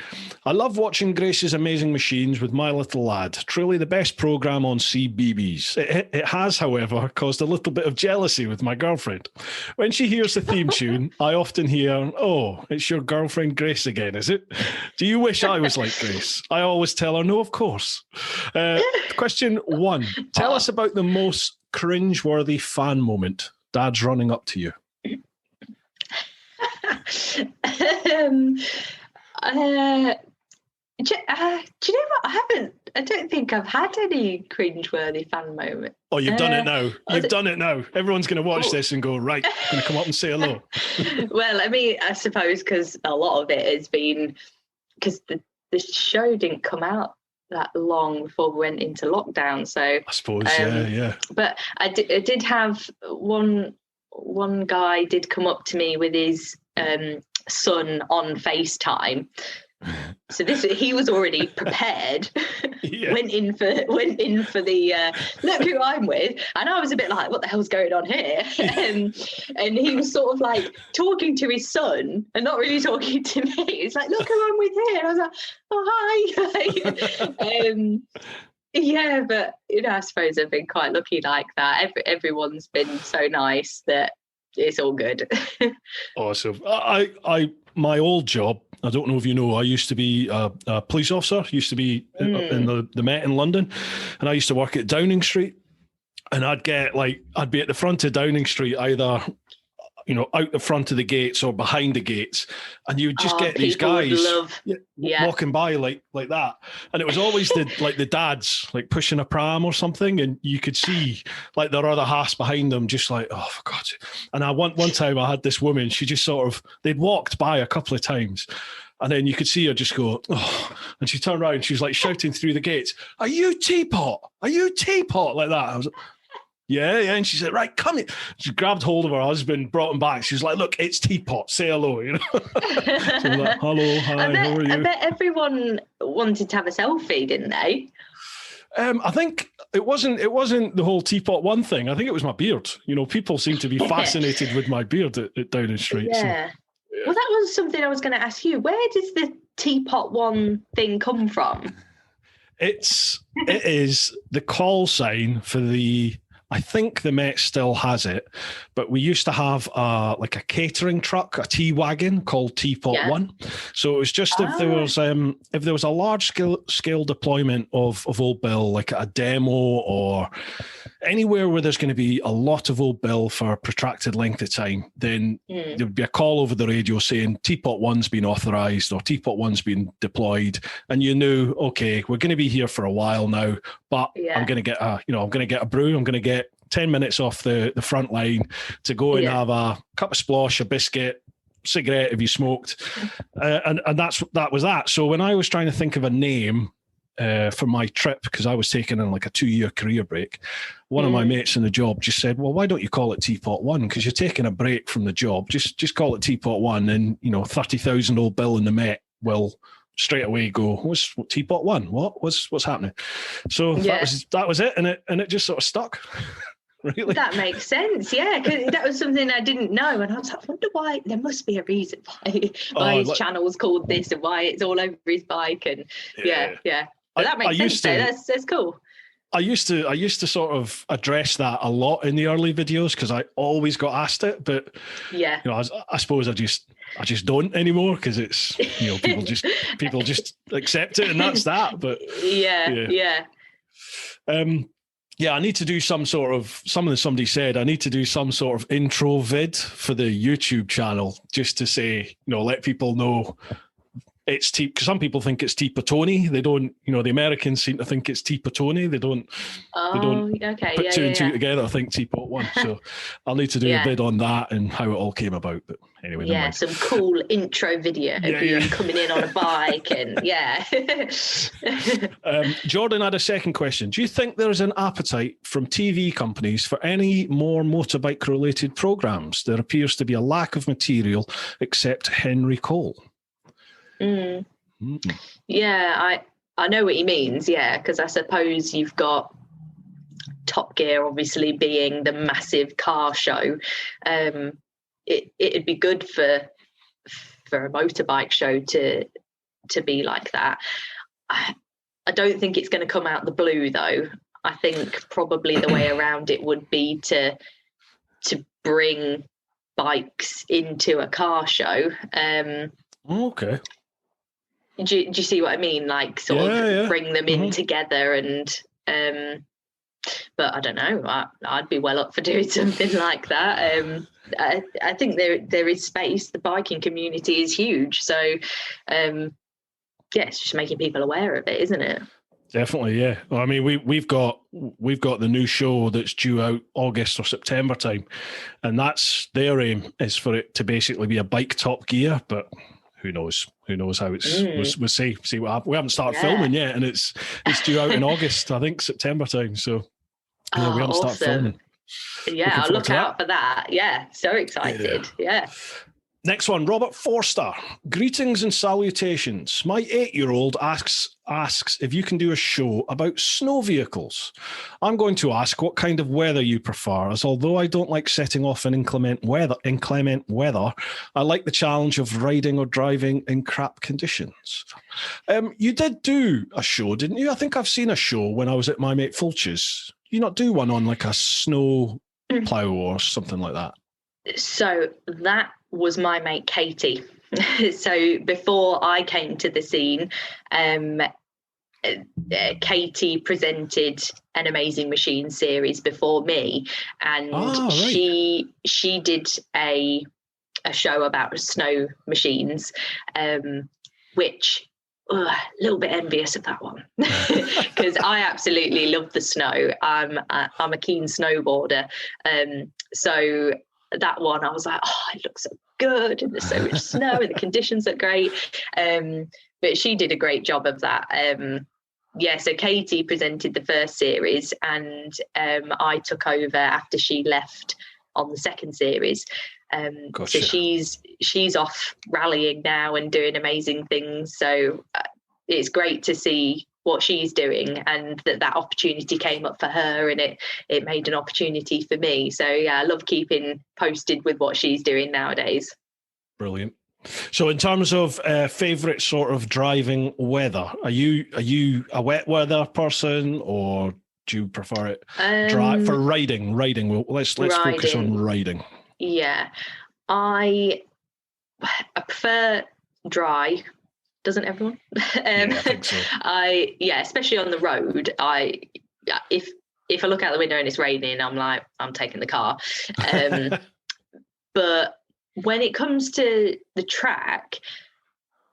I love watching Grace's amazing machines with my little lad. Truly the best programme on CBeebies. It has, however, caused a little bit of jealousy with my girlfriend. When she hears the theme tune, I often hear, "Oh, it's your girlfriend Grace again, is it? Do you wish I was like Grace?" I always tell her, "No, of course." Question 1. Tell us about the most cringe-worthy fan moment. Dad's running up to you. Do you know what? I don't think I've had any cringeworthy fan moment. Oh, you've done it now. You've done it now. Everyone's going to watch this and go, right, I'm going to come up and say hello. Well, I mean, I suppose because a lot of it has been because the show didn't come out that long before we went into lockdown. So I suppose, yeah. But I did have one guy did come up to me with his son on FaceTime. So he was already prepared. Went in for the look who I'm with, and I was a bit like, what the hell's going on here? And he was sort of like talking to his son and not really talking to me. It's like, look who I'm with here. And I was like, oh hi. But I suppose I've been quite lucky like that. Everyone's been so nice that it's all good. Awesome. My old job, I don't know if you know, I used to be a police officer, used to be in the Met in London, and I used to work at Downing Street, and I'd be at the front of Downing Street, either, out the front of the gates or behind the gates, and you would just get these guys walking by like that, and it was always the dads like pushing a pram or something, and you could see like their other halves behind them, just like, oh, for God's sake. And one time I had this woman, she just they'd walked by a couple of times, and then you could see her just go, oh, and she turned around and she was like shouting through the gates, "Are you Teapot? Are you Teapot?" like that. I was like, yeah. And she said, "Right, come here." She grabbed hold of her husband, brought him back. She was like, "Look, it's Teapot. Say hello." So I'm like, "Hello, hi, how are you?" I bet everyone wanted to have a selfie, didn't they? I think it wasn't the whole TeapotOne thing. I think it was my beard. People seem to be fascinated with my beard at Downing Street. Yeah. So, yeah. Well, that was something I was going to ask you. Where does the TeapotOne thing come from? It is the call sign for I think the Met still has it, but we used to have a catering truck, a tea wagon called TeapotOne. Yeah. So it was just if there was a large scale deployment of Old Bill, like a demo or anywhere where there's going to be a lot of Old Bill for a protracted length of time, then there would be a call over the radio saying TeapotOne's been authorised or TeapotOne's been deployed, and you knew, okay, we're going to be here for a while now, but I'm going to get a brew, I'm going to get 10 minutes off the front line to go and have a cup of splosh, a biscuit, cigarette if you smoked, and that was that. So when I was trying to think of a name for my trip, because I was taking in like a 2-year career break, one of my mates in the job just said, "Well, why don't you call it TeapotOne? Because you're taking a break from the job. Just call it TeapotOne, and 30,000 Old Bill in the Met will straight away go, what's TeapotOne? What's happening?" So that was it, and it just sort of stuck. Really? That makes sense, yeah, because that was something I didn't know, and I was like, I wonder why. There must be a reason why his channel's called this and why it's all over his bike, and yeah. But that makes sense. That's cool. I used to sort of address that a lot in the early videos because I always got asked it, but I suppose I just don't anymore because it's people just accept it and that's that. But yeah. I need to do somebody said I need to do some sort of intro vid for the YouTube channel just to say, let people know it's because some people think it's TeapotOne. They don't, the Americans seem to think it's TeapotOne. They don't put two and two together. I think TeapotOne. So I'll need to do a vid on that and how it all came about. But anyway, some cool intro video of you coming in on a bike and Jordan had a second question. Do you think there is an appetite from TV companies for any more motorbike related programs? There appears to be a lack of material except Henry Cole. Yeah, I know what he means, because I suppose you've got Top Gear obviously being the massive car show. It'd be good for a motorbike show to be like that. I don't think it's going to come out the blue though. I think probably the way around it would be to bring bikes into a car show. Okay. Do you see what I mean? Like bring them in together and but I don't know. I'd be well up for doing something like that. I think there is space. The biking community is huge. So it's just making people aware of it, isn't it? Definitely, yeah. Well, I mean, we've got the new show that's due out August or September time, and that's their aim is for it to basically be a bike Top Gear, but who knows how it's we'll see what happens. We haven't started filming yet, and it's due out in August, I think September time. So we haven't started filming. Yeah, I'll look out for that. Yeah, so excited. Yeah. Next one, Robert Forster. Greetings and salutations. My 8-year-old asks if you can do a show about snow vehicles. I'm going to ask what kind of weather you prefer, as although I don't like setting off in inclement weather, I like the challenge of riding or driving in crap conditions. You did do a show, didn't you? I think I've seen a show when I was at my mate Fulch's. You not do one on like a snow plough or something like that? So that was my mate Katie. So before I came to the scene, Katie presented an Amazing Machine series before me, and she did a show about snow machines, which a little bit envious of that one because I absolutely love the snow. I'm a keen snowboarder, so that one I was like, oh, it looks so good and there's so much snow and the conditions are great, but she did a great job of that. So Katie presented the first series, and I took over after she left on the second series. Gotcha. So she's off rallying now and doing amazing things. So it's great to see what she's doing, and that opportunity came up for her, and it made an opportunity for me. So yeah, I love keeping posted with what she's doing nowadays. Brilliant. So in terms of favourite sort of driving weather, are you a wet weather person, or do you prefer it dry for riding? Riding. Let's focus on riding. Yeah, I prefer dry. Doesn't everyone? Yeah, I think so. Especially on the road. If I look out the window and it's raining, I'm like, I'm taking the car. But when it comes to the track,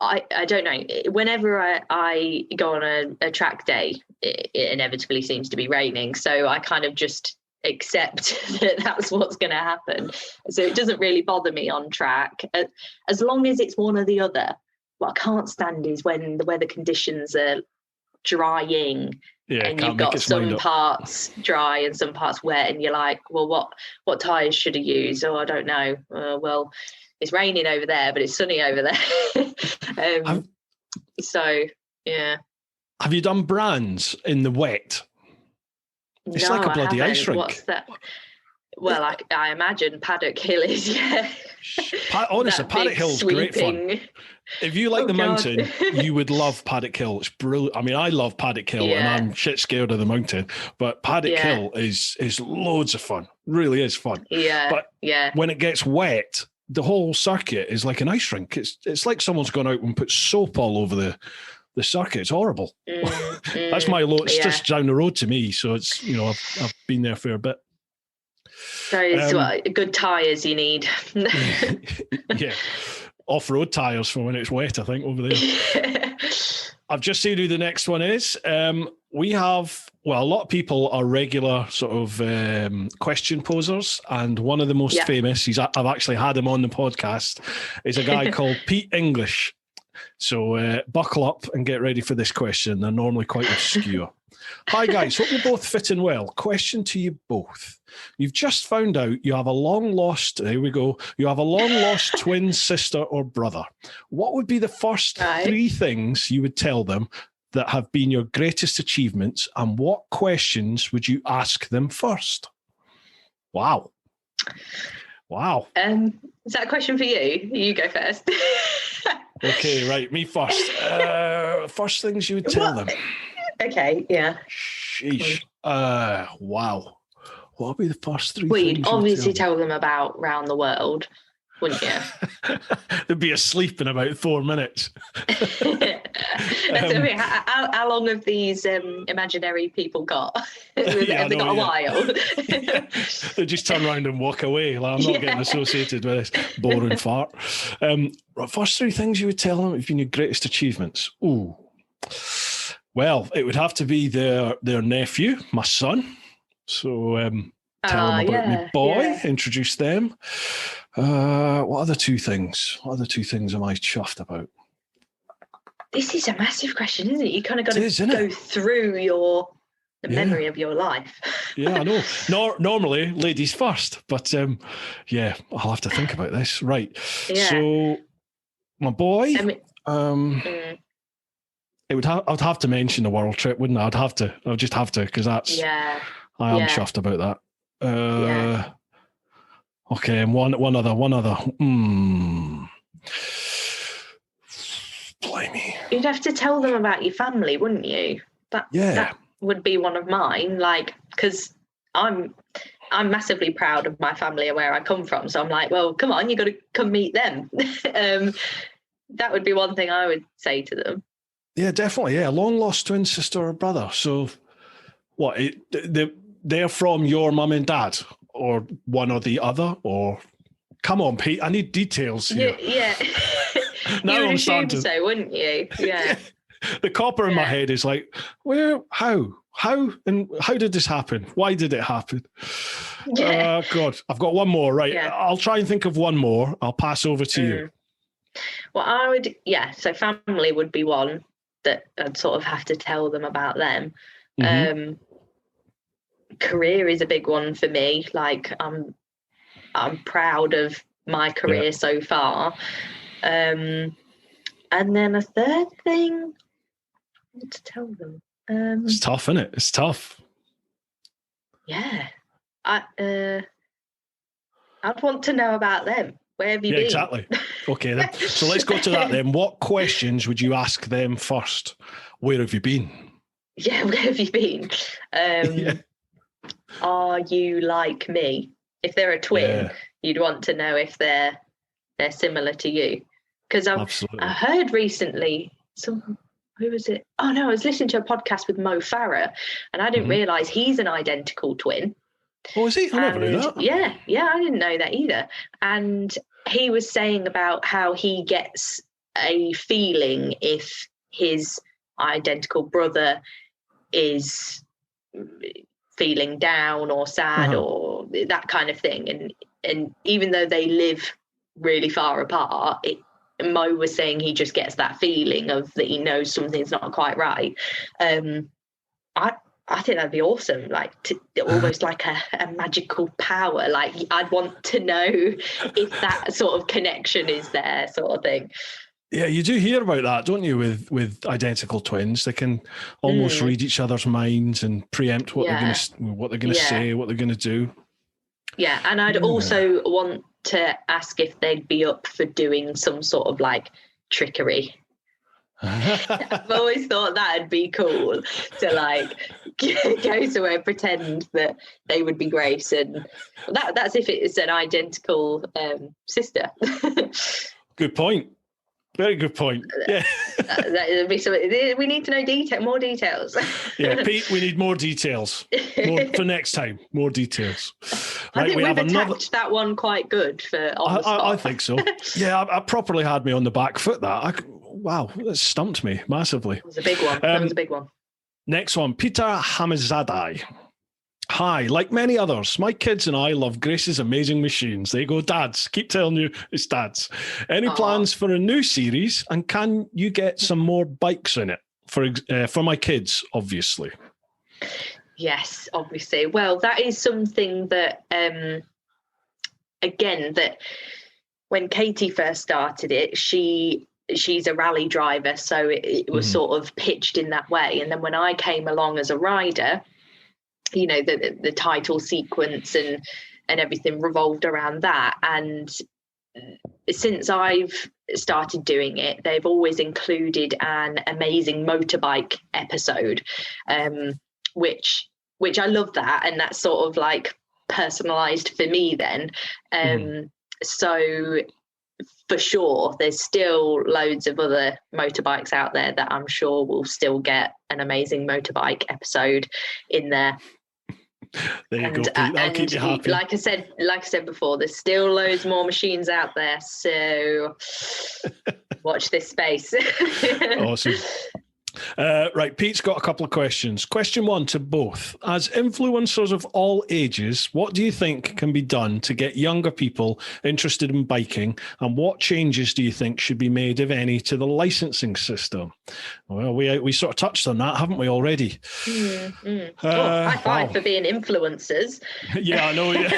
I don't know. Whenever I go on a track day, it inevitably seems to be raining. So I kind of just accept that that's what's going to happen. So it doesn't really bother me on track, as long as it's one or the other. What I can't stand is when the weather conditions are drying, and you've got some parts dry and some parts wet, and you're like, well, what tyres should I use? Oh, I don't know. Well, it's raining over there, but it's sunny over there. So, yeah. Have you done Brands in the wet? It's no, like a bloody ice rink. What's that? Well, I imagine Paddock Hill is, yeah. Honestly, Paddock Hill's great fun. If you like the mountain, you would love Paddock Hill. It's brilliant. I mean, I love Paddock Hill, and I'm shit scared of the mountain. But Paddock Hill is loads of fun. Really is fun. Yeah. But when it gets wet, the whole circuit is like an ice rink. It's like someone's gone out and put soap all over the circuit. It's horrible. That's my low. It's just down the road to me, so it's I've been there for a bit. So it's good tyres you need. Yeah. Off-road tyres for when it's wet, I think, over there. I've just seen who the next one is. We have, a lot of people are regular sort of question posers, and one of the most famous, I've actually had him on the podcast, is a guy called Pete English. So buckle up and get ready for this question. They're normally quite obscure. Hi guys, hope you're both fitting well. Question to you both. You've just found out you have a long-lost twin sister or brother. What would be the first three things you would tell them that have been your greatest achievements, and what questions would you ask them first? Wow. Is that a question for you? You go first. Okay, right, me first. First things you would tell them. Okay, yeah. Sheesh. Wow. What would be the first three Well, things you'd obviously tell them about round the world, wouldn't you? They'd be asleep in about 4 minutes. How long have these imaginary people got? Have they got a while? They just turn around and walk away. Like, I'm not getting associated with this boring fart. First three things you would tell them have been your greatest achievements. Ooh. Well, it would have to be their nephew, my son. So tell them about my boy, introduce them. What other two things? Am I chuffed about? This is a massive question, isn't it? You kind of got to go through the memory of your life. Yeah, I know. Normally, ladies first, but I'll have to think about this. Right. Yeah. So my boy, I'd have to mention the world trip, wouldn't I? I'd just have to, because that's I am chuffed about that. Okay, and one other. Blimey. You'd have to tell them about your family, wouldn't you? That would be one of mine. Like, because I'm I'm massively proud of my family and where I come from. So I'm like, well, come on, you got to come meet them. That would be one thing I would say to them. Yeah, definitely. Yeah, long lost twin sister or brother. So what? They're from your mum and dad, or one or the other, or come on, Pete, I need details here. Yeah. Now You would I'm assume starting so, wouldn't you? Yeah. The copper in my head is like, where, how, and how did this happen? Why did it happen? Yeah. God, I've got one more. Right, Yeah. I'll try and think of one more. I'll pass over to you. Well, I would, so family would be one that I'd sort of have to tell them about them. Career is a big one for me. Like I'm proud of my career so far. And then a third thing to tell them. It's tough, isn't it? It's tough. Yeah. I'd want to know about them. Where have you been? Exactly. Okay, then. So let's go to that then. What questions would you ask them first? Where have you been? Yeah, where have you been? Are you like me? If they're a twin, you'd want to know if they're similar to you. Because I heard recently, who was it? Oh no, I was listening to a podcast with Mo Farah, and I didn't realise he's an identical twin. Oh, is he? I never knew that. Yeah, I didn't know that either. And he was saying about how he gets a feeling if his identical brother is feeling down or sad or that kind of thing. And even though they live really far apart, Mo was saying he just gets that feeling of that he knows something's not quite right. I think that'd be awesome, like almost like a magical power. Like I'd want to know if that sort of connection is there, sort of thing. Yeah, you do hear about that, don't you, with identical twins? They can almost read each other's minds and preempt what they're going to say, what they're going to do. Yeah, and I'd also want to ask if they'd be up for doing some sort of like trickery. I've always thought that'd be cool to like go somewhere and pretend that they would be Grace, and that's if it's an identical sister. Good point. Very good point. Yeah. That'd be something. We need to know more details. Yeah, Pete, we need more details. For next time, more details. Right, I think we've attacked that one quite good for on the spot. I think so. Yeah, I properly had me on the back foot. Wow, that stumped me massively. It was a big one. That was a big one. Next one, Peter Hamizadeh. Hi, like many others, my kids and I love Grace's Amazing Machines. There you go, dads. Keep telling you it's dads. Any plans for a new series? And can you get some more bikes in it for my kids, obviously? Yes, obviously. Well, that is something that, again, that when Katie first started it, she's a rally driver, so it was sort of pitched in that way. And then when I came along as a rider, you know, the title sequence and everything revolved around that. And since I've started doing it, they've always included an amazing motorbike episode, which I love that. And that's sort of like personalized for me then. So for sure, there's still loads of other motorbikes out there that I'm sure will still get an amazing motorbike episode in there. There you go, Pete. That'll keep you happy. Like I said before, there's still loads more machines out there, so watch this space. Awesome. Right, Pete's got a couple of questions. Question one to both. As influencers of all ages, what do you think can be done to get younger people interested in biking, and what changes do you think should be made, if any, to the licensing system? Well, we sort of touched on that, haven't we, already? High five for being influencers. Yeah, I know. Yeah.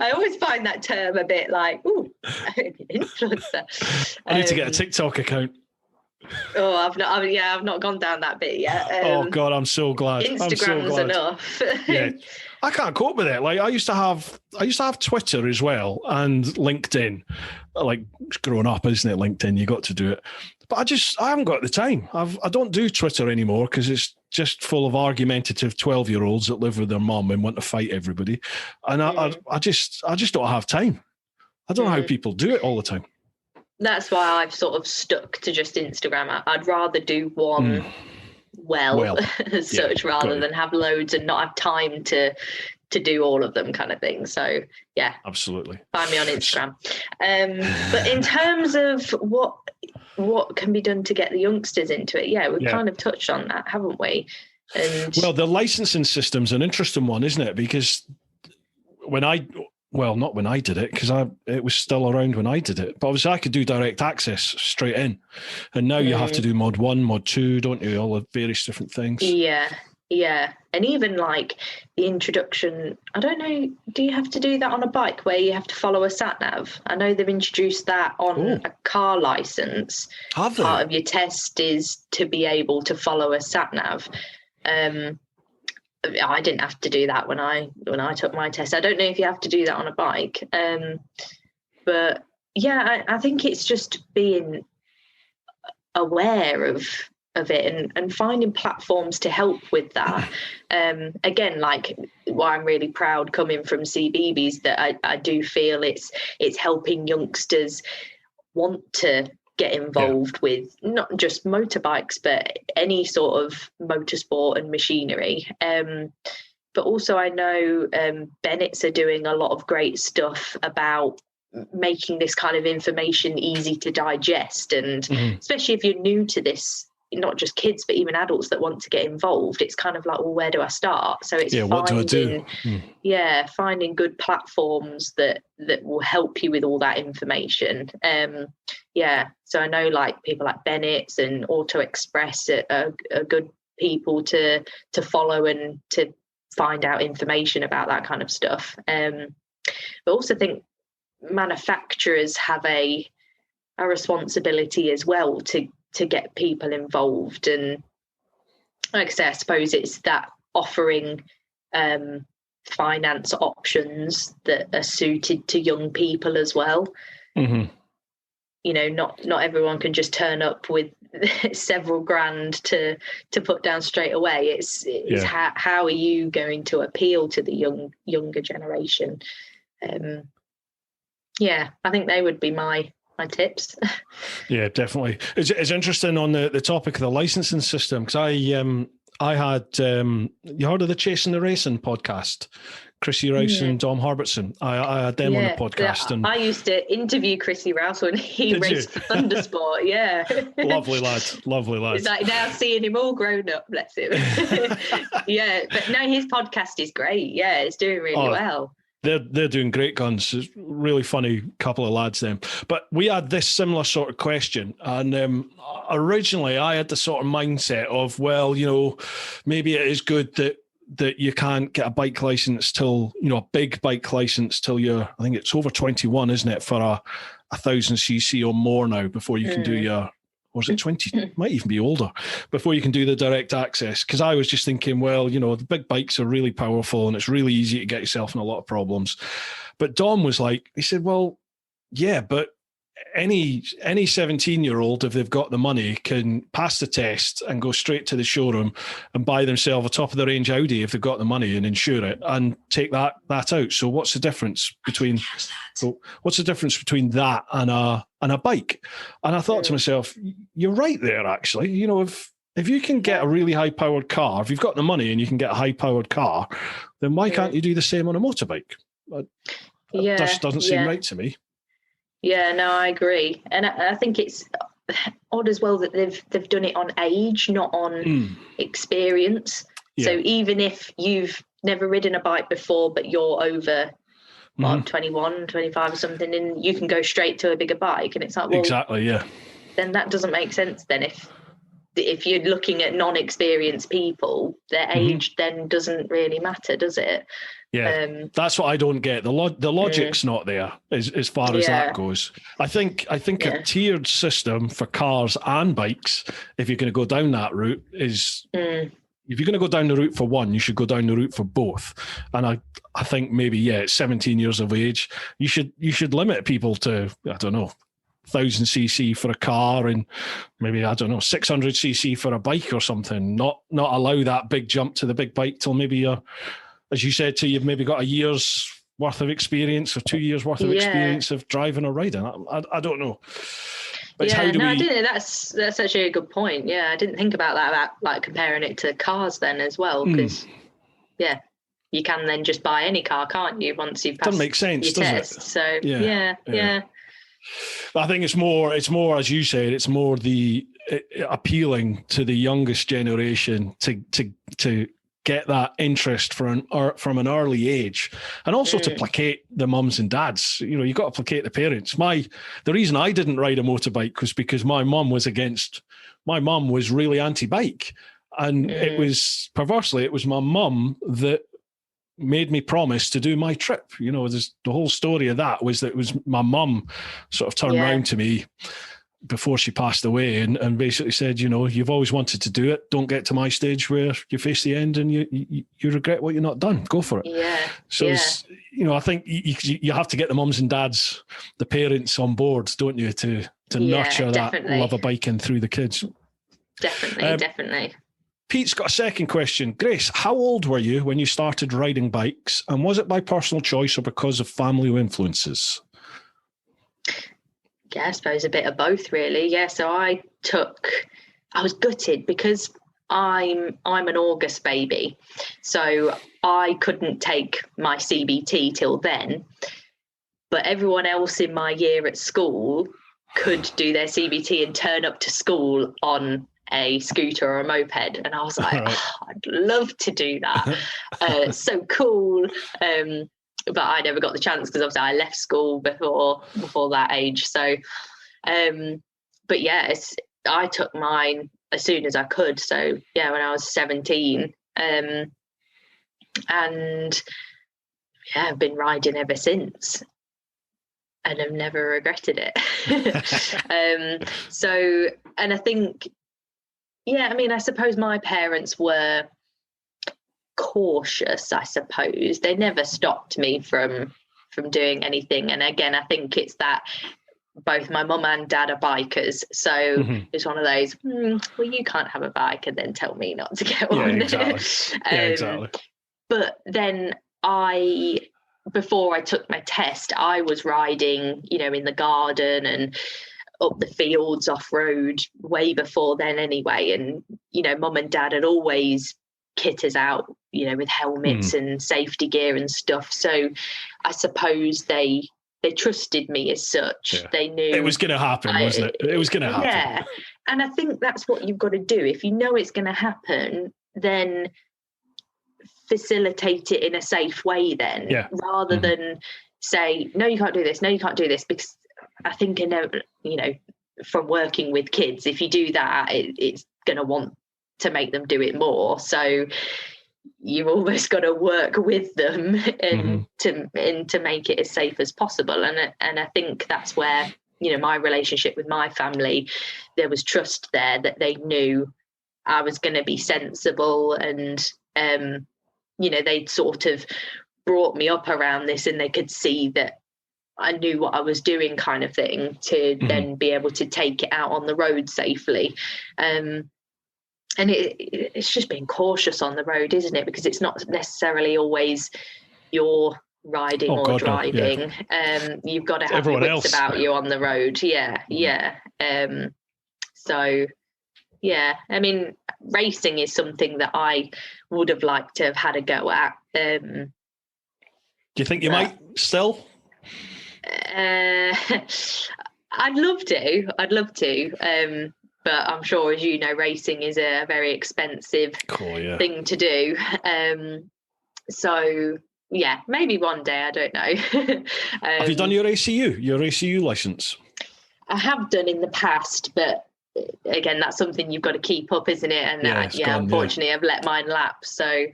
I always find that term a bit like, ooh, influencer. I need to get a TikTok account. Oh, I've not gone down that bit yet. Oh God, I'm so glad. Instagram's enough. Yeah, I can't cope with it. Like I used to have Twitter as well and LinkedIn. Like growing up, isn't it? LinkedIn, you got to do it. But I haven't got the time. I don't do Twitter anymore because it's just full of argumentative 12-year-olds that live with their mum and want to fight everybody. And I just don't have time. I don't know how people do it all the time. That's why I've sort of stuck to just Instagram. I'd rather do one well as such, rather than have loads and not have time to do all of them, kind of thing. So yeah, absolutely, find me on Instagram. But in terms of what can be done to get the youngsters into it, we've kind of touched on that, haven't we? And well, the licensing system's an interesting one, isn't it? Because not when I did it, because it was still around when I did it. But obviously I could do direct access straight in. And now you have to do mod 1, mod 2, don't you? All the various different things. Yeah. And even like the introduction, I don't know, do you have to do that on a bike where you have to follow a sat-nav? I know they've introduced that on a car license. Have they? Part of your test is to be able to follow a sat-nav. I didn't have to do that when I took my test. I don't know if you have to do that on a bike. But yeah, I think it's just being aware of it and finding platforms to help with that. Again, like why I'm really proud coming from CBeebies, that I do feel it's helping youngsters want to get involved with not just motorbikes but any sort of motorsport and machinery. But also I know Bennett's are doing a lot of great stuff about making this kind of information easy to digest, and especially if you're new to this, not just kids but even adults that want to get involved, it's kind of like, well, where do I start? So it's what do I do? Finding good platforms that will help you with all that information. So I know like people like Bennett's and Auto Express are good people to follow and to find out information about that kind of stuff. But also think manufacturers have a responsibility as well to get people involved. And like I say, I suppose it's that offering finance options that are suited to young people as well. You know, not everyone can just turn up with several grand to put down straight away. It's how are you going to appeal to the younger generation? I think they would be my tips. Yeah, definitely. It's interesting on the topic of the licensing system, because I had you heard of the Chasing the Racing podcast? Chrissy Rouse and Dom Herbertson. I had them on the podcast. And I used to interview Chrissy Rouse when he raced for Thundersport. Yeah. Lovely lad. It's like now seeing him all grown up, bless him. Yeah, but no, his podcast is great. Yeah, it's doing really well. They're doing great guns. It's really funny couple of lads them. But we had this similar sort of question, and originally I had the sort of mindset of, well, you know, maybe it is good that you can't get a bike license till, you know, a big bike license till you're, I think it's over 21, isn't it, for a 1,000cc or more now before you can do your, or is it 20? Might even be older, before you can do the direct access. Because I was just thinking, well, you know, the big bikes are really powerful and it's really easy to get yourself in a lot of problems. But Dom was like, he said, well, yeah, but any 17-year-old, if they've got the money, can pass the test and go straight to the showroom and buy themselves a top of the range Audi if they've got the money and insure it and take that out. So what's the difference between that and a bike? And I thought to myself, you're right there, actually. You know, if you can get a really high powered car, if you've got the money and you can get a high powered car, then why can't you do the same on a motorbike? That just doesn't seem right to me. Yeah, no, I agree. And I think it's odd as well that they've done it on age, not on experience. Yeah. So even if you've never ridden a bike before, but you're over 21, 25 or something, and you can go straight to a bigger bike, and it's like, well, exactly, yeah. Then that doesn't make sense then if you're looking at non-experienced people, their age then doesn't really matter, does it? Yeah, that's what I don't get. The logic's not there as far as that goes. I think a tiered system for cars and bikes, if you're going to go down that route, is if you're going to go down the route for one, you should go down the route for both. And I think maybe, at 17 years of age, you should limit people to, I don't know, 1000cc for a car and maybe, I don't know, 600cc for a bike or something. Not allow that big jump to the big bike till maybe you're, as you said, till you've maybe got a year's worth of experience or 2 years worth of experience of driving or riding. I don't know. But I didn't. That's actually a good point. Yeah, I didn't think about that, about like comparing it to cars then as well, because you can then just buy any car, can't you? Once you've passed doesn't make sense, your does test. it? So yeah. I think it's more, as you said, it's more the appealing to the youngest generation to get that interest from an early age, and also to placate the mums and dads. You know, you've got to placate the parents. The reason I didn't ride a motorbike was because my mum was really anti-bike, and it was my mum that made me promise to do my trip. You know, the whole story of that was that it was my mum sort of turned round to me before she passed away and basically said, you know, you've always wanted to do it. Don't get to my stage where you face the end and you regret what you're not done. Go for it. Yeah. So, you know, I think you have to get the mums and dads, the parents on board, don't you, to nurture that love of biking through the kids. Definitely. Pete's got a second question. Grace, how old were you when you started riding bikes, and was it by personal choice or because of family influences? Yeah, I suppose a bit of both, really. Yeah, so I was gutted because I'm an August baby, so I couldn't take my CBT till then. But everyone else in my year at school could do their CBT and turn up to school on a scooter or a moped, and I was like, I'd love to do that. So cool. But I never got the chance because obviously I left school before that age. So, but yeah, I took mine as soon as I could. So yeah, when I was 17, and yeah, I've been riding ever since, and I've never regretted it. So, and I think, yeah, I mean, I suppose my parents were cautious. I suppose they never stopped me from doing anything. And again, I think it's that both my mum and dad are bikers, so it's one of those, well, you can't have a bike and then tell me not to get one. Exactly. But then before I took my test, I was riding, you know, in the garden and up the fields off road way before then anyway. And, you know, mum and dad had always kit us out, you know, with helmets and safety gear and stuff. So I suppose they trusted me as such. Yeah. They knew it was going to happen, wasn't it? It was going to happen. Yeah. And I think that's what you've got to do. If you know it's going to happen, then facilitate it in a safe way then, rather than say, no, you can't do this. No, you can't do this. Because I think, you know, from working with kids, if you do that, it's going to want to make them do it more. So you've almost got to work with them and to make it as safe as possible. And I think that's where, you know, my relationship with my family, there was trust there that they knew I was going to be sensible, and you know, they'd sort of brought me up around this, and they could see that I knew what I was doing, kind of thing, to then be able to take it out on the road safely. And it's just being cautious on the road, isn't it? Because it's not necessarily always you're riding or driving. You've got to have your wits about you on the road. So, yeah, I mean, racing is something that I would have liked to have had a go at. Do you think you might still? I'd love to. But I'm sure, as you know, racing is a very expensive thing to do. So, yeah, maybe one day, I don't know. Have you done your ACU licence? I have done in the past, but again, that's something you've got to keep up, isn't it? And unfortunately, I've let mine lapse. So,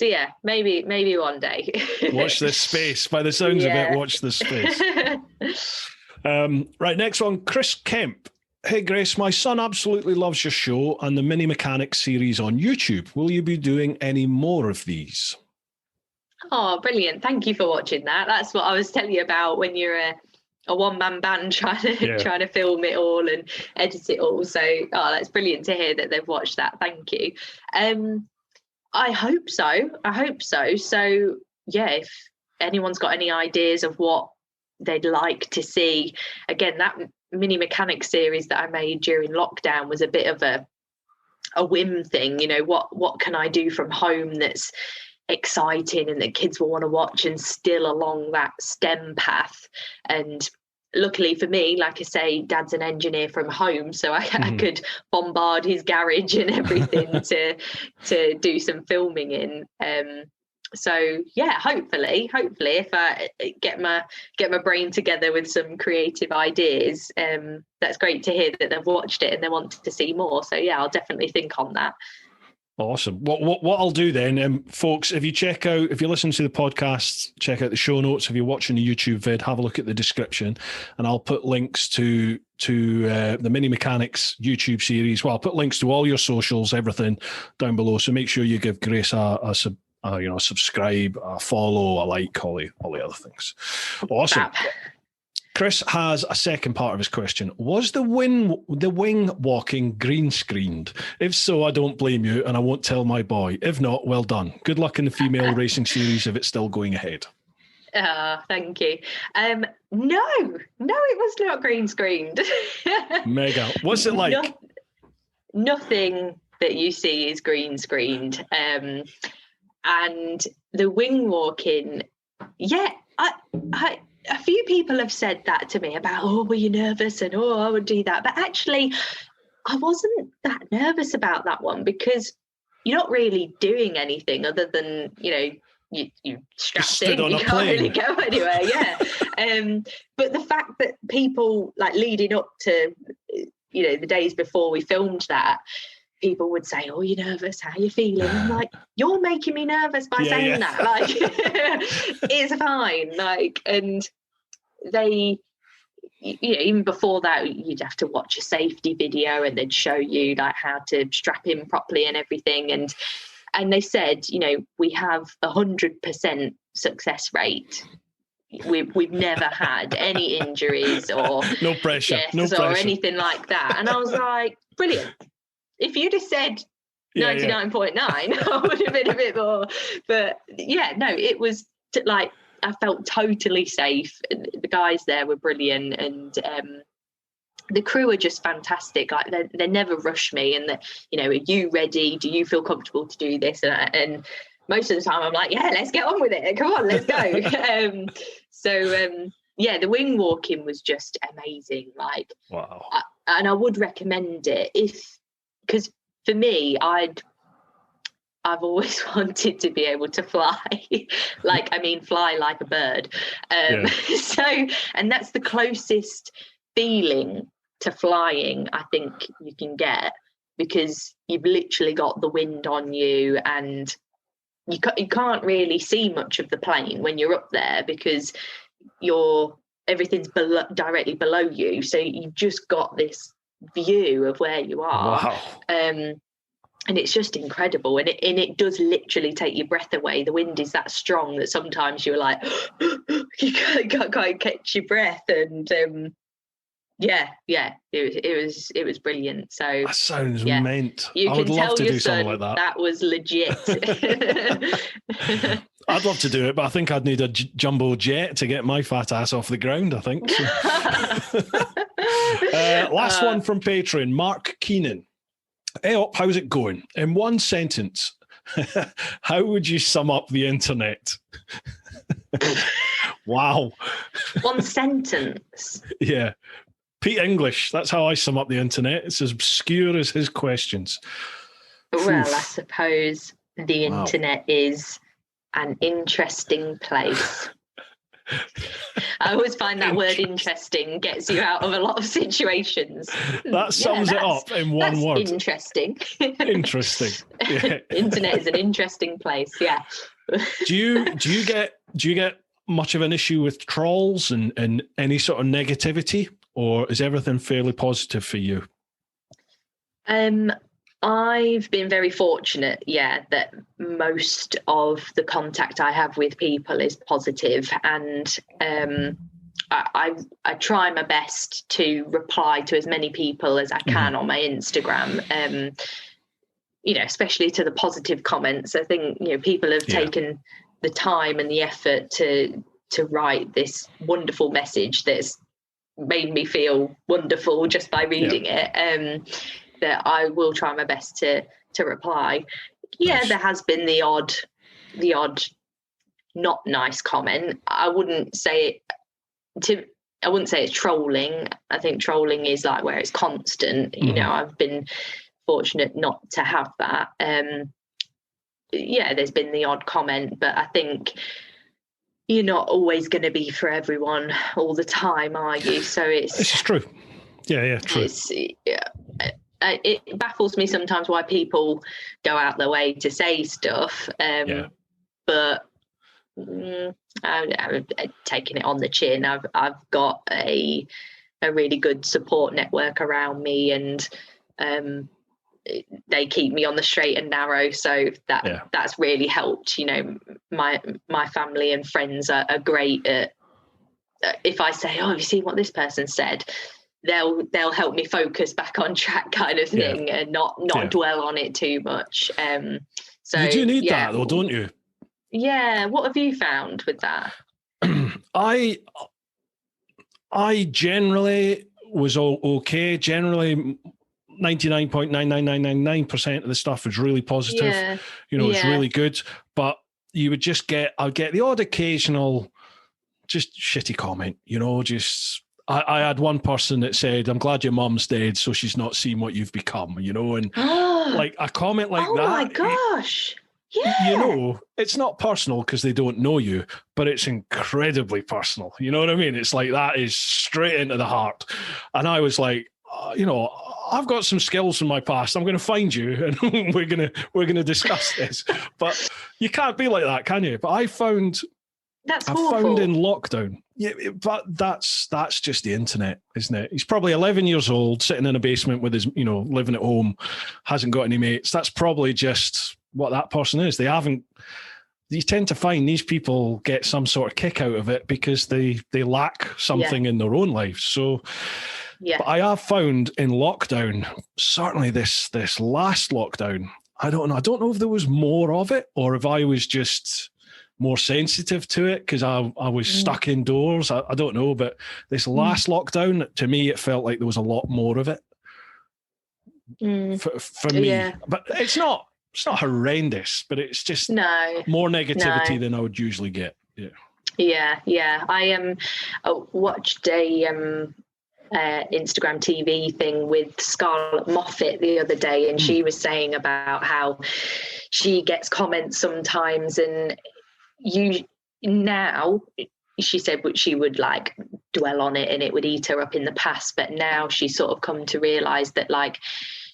yeah, maybe one day. Watch this space. By the sounds of it, watch this space. Right, next one, Chris Kemp. Hey Grace, my son absolutely loves your show and the Mini Mechanics series on YouTube. Will you be doing any more of these? Oh, brilliant. Thank you for watching that. That's what I was telling you about when you're a one-man band trying to film it all and edit it all. So that's brilliant to hear that they've watched that. Thank you. I hope so. So yeah, if anyone's got any ideas of what they'd like to see, again, that mini mechanics series that I made during lockdown was a bit of a whim thing. What can I do from home that's exciting and that kids will want to watch and still along that STEM path? And luckily for me, like I say, Dad's an engineer from home, so I could bombard his garage and everything to do some filming in. So yeah, hopefully if I get my brain together with some creative ideas, that's great to hear that they've watched it and they want to see more. So yeah, I'll definitely think on that. Awesome. What I'll do then, folks, if you listen to the podcast, check out the show notes. If you're watching the YouTube vid, have a look at the description, and I'll put links to the Mini Mechanics YouTube series. Well, I'll put links to all your socials, everything down below. So make sure you give Grace a subscribe, a follow, a like, all the other things. Awesome. Chris has a second part of his question. Was the wing walking green screened? If so, I don't blame you and I won't tell my boy. If not, well done. Good luck in the female racing series if it's still going ahead. Thank you. No, it was not green screened. Mega. What's it like? Nothing that you see is green screened. And the wing walking, a few people have said that to me about, were you nervous? And, I would do that. But actually, I wasn't that nervous about that one because you're not really doing anything other than, you strapped in, you can't really go anywhere. Yeah. But the fact that people, like, leading up to, the days before we filmed that, people would say, "Oh, you're nervous? How are you feeling?" I'm like, "You're making me nervous by saying that. Like, it's fine." Like, and they, even before that, you'd have to watch a safety video, and they'd show you like how to strap in properly and everything. And they said, we have 100% success rate. We've never had any injuries or no pressure or anything like that. And I was like, brilliant. If you'd have said 99.9, I would have been a bit more. But it was like, I felt totally safe. The guys there were brilliant, and the crew are just fantastic. Like, they never rush me, and are you ready? Do you feel comfortable to do this? And most of the time I'm like, yeah, let's get on with it. Come on, let's go. The wing walking was just amazing. Like, wow. And I would recommend it because for me, I've always wanted to be able to fly, fly like a bird. So, and that's the closest feeling to flying I think you can get, because you've literally got the wind on you, and you can't really see much of the plane when you're up there because everything's directly below you. So you've just got this view of where you are. Wow. And it's just incredible, and it does literally take your breath away. The wind is that strong that sometimes you're like you can't catch your breath. And it was brilliant. So that sounds mint. You I can would love tell to your do son something like that. That was legit. I'd love to do it, but I think I'd need a jumbo jet to get my fat ass off the ground, I think. So. Last one from Patreon, Mark Keenan. Hey up, how's it going? In one sentence, how would you sum up the internet? Wow. One sentence? Yeah. Pete English, that's how I sum up the internet. It's as obscure as his questions. Well, I suppose the internet is an interesting place. I always find that word interesting gets you out of a lot of situations. That sums it up in one word. Interesting. Interesting. Yeah. Internet is an interesting place, yeah. Do you get much of an issue with trolls and any sort of negativity, or is everything fairly positive for you? I've been very fortunate, that most of the contact I have with people is positive, and I try my best to reply to as many people as I can on my Instagram. Especially to the positive comments. I think people have taken the time and the effort to write this wonderful message that's made me feel wonderful just by reading it. That I will try my best to reply. Nice. There has been the odd not nice comment. I wouldn't say it's trolling. I think trolling is like where it's constant. I've been fortunate not to have that. There's been the odd comment, but I think you're not always going to be for everyone all the time, are you? So it's true. True. It baffles me sometimes why people go out their way to say stuff, but I'm taking it on the chin. I've got a really good support network around me, and they keep me on the straight and narrow, so that's really helped. My family and friends are great at, if I say, oh, have you seen what this person said, they'll help me focus back on track, kind of thing, and not dwell on it too much. So you do need that though, don't you? What have you found with that? I generally was okay. Generally 99.99999% of the stuff was really positive. It's really good. But you would just I'd get the odd occasional just shitty comment, I had one person that said, I'm glad your mum's dead, so she's not seen what you've become, and like a comment like that. Oh my gosh. It's not personal because they don't know you, but it's incredibly personal. You know what I mean? It's like, that is straight into the heart. And I was like, I've got some skills from my past. I'm going to find you and we're going to discuss this. But you can't be like that, can you? But I found in lockdown. But that's just the internet, isn't it? He's probably 11 years old, sitting in a basement with his, living at home, hasn't got any mates. That's probably just what that person is. You tend to find these people get some sort of kick out of it because they lack something in their own lives. So, but I have found in lockdown, certainly this last lockdown, I don't know if there was more of it or if I was just more sensitive to it because I was stuck indoors. I don't know, but this last lockdown, to me, it felt like there was a lot more of it for me. But it's not horrendous, but it's just more negativity than I would usually get. I watched a Instagram TV thing with Scarlett Moffat the other day, and she was saying about how she gets comments sometimes, and she said she would like dwell on it and it would eat her up in the past, but now she's sort of come to realize that like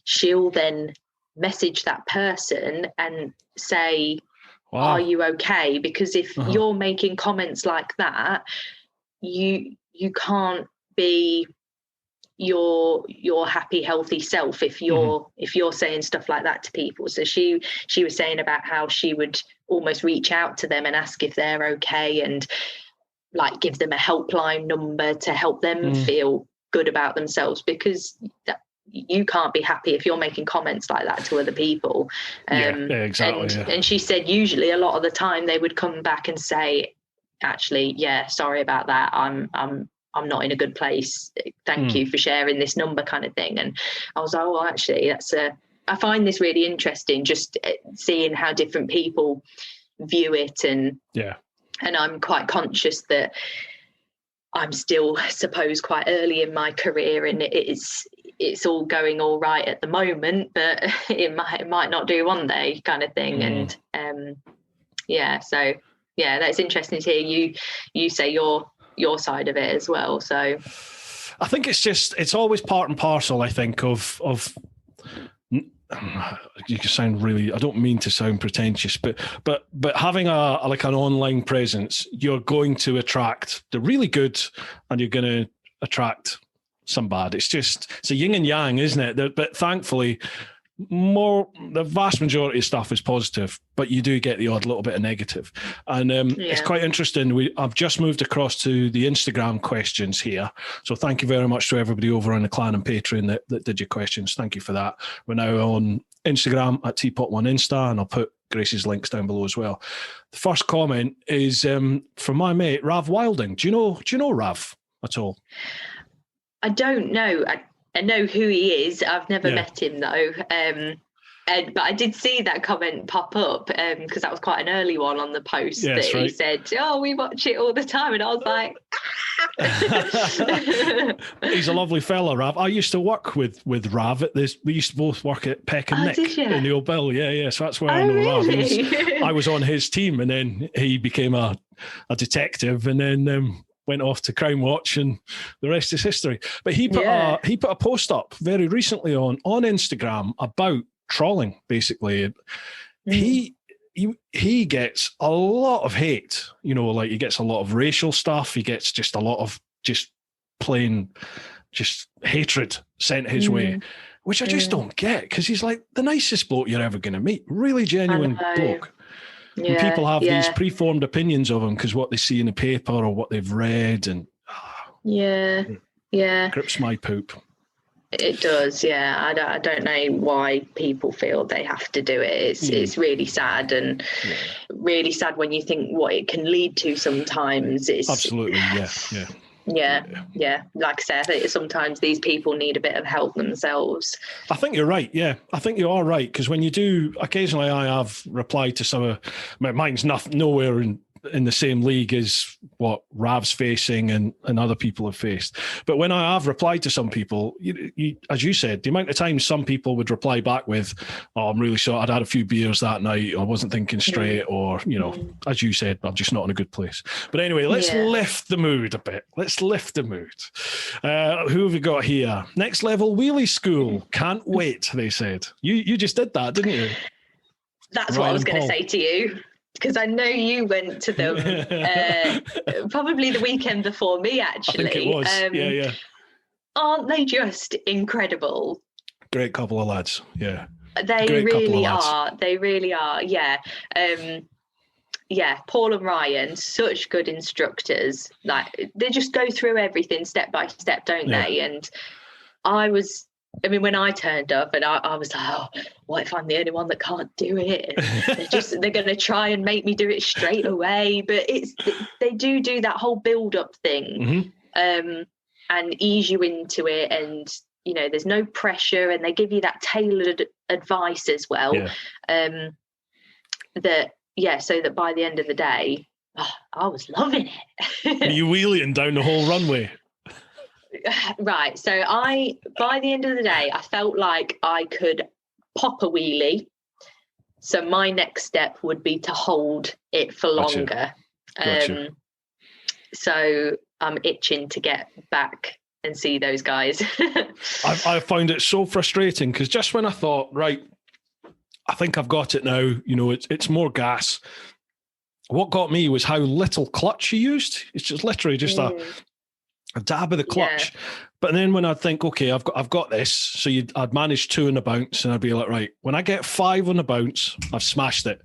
she'll then message that person and say, are you okay? Because if you're making comments like that, you can't be your happy, healthy self if you're saying stuff like that to people. So she was saying about how she would almost reach out to them and ask if they're okay and like give them a helpline number to help them feel good about themselves, because you can't be happy if you're making comments like that to other people. Exactly. And she said usually a lot of the time they would come back and say, actually, sorry about that. I'm not in a good place. Thank you for sharing this number, kind of thing. And I was like, oh, actually, I find this really interesting, just seeing how different people view it. And I'm quite conscious that I'm still, I suppose, quite early in my career, and it's all going all right at the moment, but it might not do one day, kind of thing. And so that's interesting to hear you say your side of it as well. So I think it's always part and parcel, I think, of you can sound really, I don't mean to sound pretentious, but having an online presence, you're going to attract the really good and you're going to attract some bad. It's a yin and yang, isn't it? But thankfully the vast majority of stuff is positive, but you do get the odd little bit of negative. And it's quite interesting. I've just moved across to the Instagram questions here. So thank you very much to everybody over on the Clan and Patreon that did your questions. Thank you for that. We're now on Instagram at TeapotOne Insta, and I'll put Grace's links down below as well. The first comment is from my mate, Rav Wilding. Do you know Rav at all? I don't know. I know who he is. I've never met him though. But I did see that comment pop up because that was quite an early one on the post he said, "Oh, we watch it all the time," and I was like, He's a lovely fella, Rav. I used to work with Rav at this. We used to both work at Peck and Nick in the Old Bill. Yeah. So that's where I know really? Rav. I was on his team, and then he became a detective, and then went off to Crime Watch, and the rest is history. But he put a post up very recently on Instagram about trolling. Basically, he gets a lot of hate. Like he gets a lot of racial stuff. He gets just a lot of just plain hatred sent his way, which I just don't get, because he's like the nicest bloke you're ever going to meet. Really genuine bloke. Yeah, and people have these preformed opinions of him because what they see in the paper or what they've read, and grips my poop. It does, I don't know why people feel they have to do it. It's really sad, and really sad when you think what it can lead to. Sometimes it's absolutely like I said, I think sometimes these people need a bit of help themselves. I think you're right. I think you are right, because when you do, occasionally I have replied to some of mine's nowhere in the same league as what Rav's facing and other people have faced. But when I have replied to some people, you, as you said, the amount of times some people would reply back with, "Oh, I'm really sorry, I'd had a few beers that night, I wasn't thinking straight," or, as you said, "I'm just not in a good place." But anyway, let's lift the mood a bit. Let's lift the mood. Who have we got here? Next Level Wheelie School. Can't wait, they said. You just did that, didn't you? That's what I was going to say to you, because I know you went to them probably the weekend before me, actually. I think it was. Aren't they just incredible? Great couple of lads, They really are. They really are, Paul and Ryan, such good instructors. Like, they just go through everything step by step, don't they? And when I turned up, and I was like, "Oh, what if I'm the only one that can't do it?" And they're going to try and make me do it straight away. But they do that whole build up thing, and ease you into it. And, there's no pressure, and they give you that tailored advice as well. So that by the end of the day, I was loving it. Were you wheeling down the whole runway? Right, so by the end of the day, I felt like I could pop a wheelie. So my next step would be to hold it for longer. Gotcha. So I'm itching to get back and see those guys. I found it so frustrating, because just when I thought, right, I think I've got it now, it's more gas. What got me was how little clutch you used. It's just literally just a dab of the clutch. But then when I'd think, okay, I've got this, so I'd manage 2 on the bounce, and I'd be like, right, when I get 5 on the bounce, I've smashed it.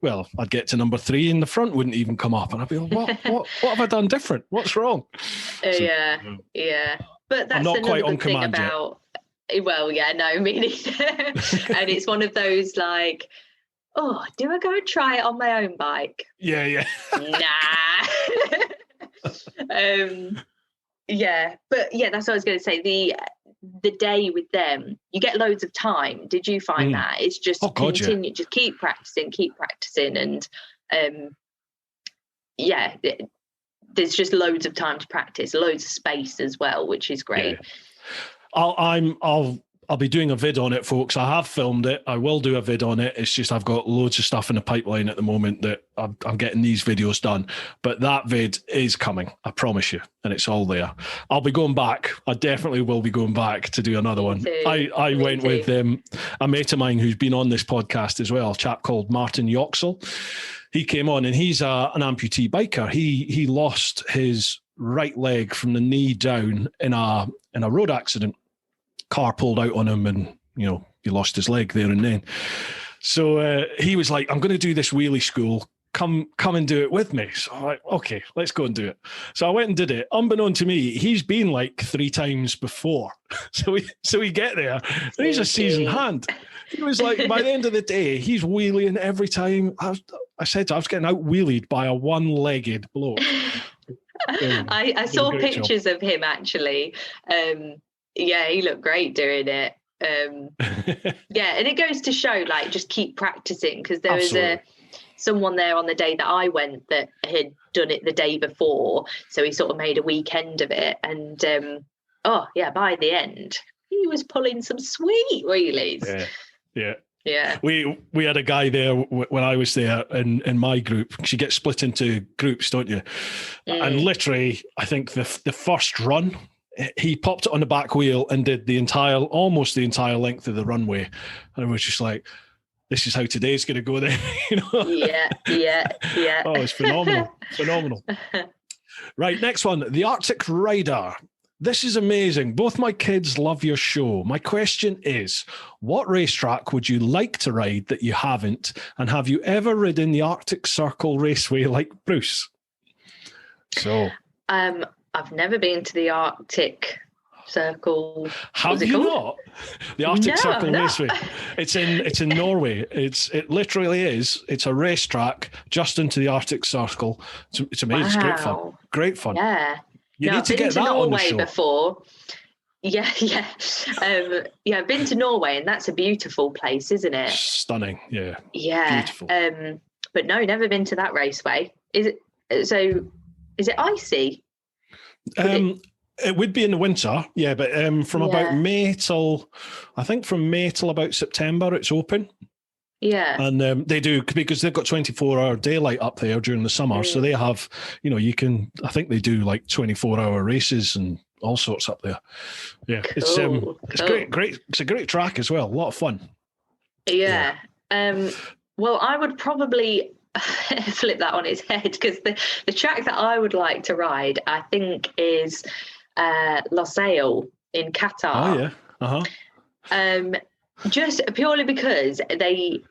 Well, I'd get to number 3 and the front wouldn't even come up, and I'd be like, what have I done different? What's wrong? But that's another good thing about yet. Well, no, me neither. And it's one of those like, oh, do I go and try it on my own bike? Nah. But that's what I was going to say. The day with them, you get loads of time. Did you find that? It's just continue, just keep practicing, and there's just loads of time to practice, loads of space as well, which is great. I'll be doing a vid on it, folks. I have filmed it. I will do a vid on it. It's just I've got loads of stuff in the pipeline at the moment that I'm getting these videos done. But that vid is coming, I promise you, and it's all there. I'll be going back. I definitely will be going back to do another one. I went with a mate of mine who's been on this podcast as well, a chap called Martin Yoxel. He came on, and he's an amputee biker. He lost his right leg from the knee down in a road accident. Car pulled out on him and he lost his leg there and then. So he was like, I'm going to do this wheelie school. Come and do it with me. So I'm like, okay, let's go and do it. So I went and did it. Unbeknown to me, he's been like 3 times before. So we get there, and he's a seasoned hand. He was like, by the end of the day, he's wheeling every time. I said I was getting out wheelied by a one-legged bloke. I saw pictures of him actually. Yeah, he looked great doing it. Yeah, and it goes to show, like, just keep practicing, because there was someone there on the day that I went that had done it the day before, so he sort of made a weekend of it, and by the end he was pulling some sweet wheelies. Yeah. We had a guy there when I was there in my group. You get split into groups, don't you? And literally, I think the first run, he popped it on the back wheel and did almost the entire length of the runway. And I was just like, this is how today's going to go then. Yeah. Oh, it's phenomenal. Right, next one, the Arctic Rider. This is amazing. Both my kids love your show. My question is, what racetrack would you like to ride that you haven't? And have you ever ridden the Arctic Circle Raceway like Bruce? So, I've never been to the Arctic Circle. Have you not? The Arctic Circle Raceway. It's in Norway. It literally is. It's a racetrack just into the Arctic Circle. It's amazing. Wow. It's great fun. Yeah. You need to get that on the show. Before. Yeah. I've been to Norway, and that's a beautiful place, isn't it? Stunning. Yeah. Yeah. Beautiful. But no, never been to that raceway. Is it icy? It would be in the winter, yeah, but about May till about September, it's open. Yeah. And they do, because they've got 24-hour daylight up there during the summer. So they have, I think they do like 24-hour races and all sorts up there. Yeah. Cool. It's great. It's a great track as well. A lot of fun. Yeah. Well, I would probably flip that on its head, because the track that I would like to ride, I think, is Losail in Qatar. Oh, yeah. Just purely because they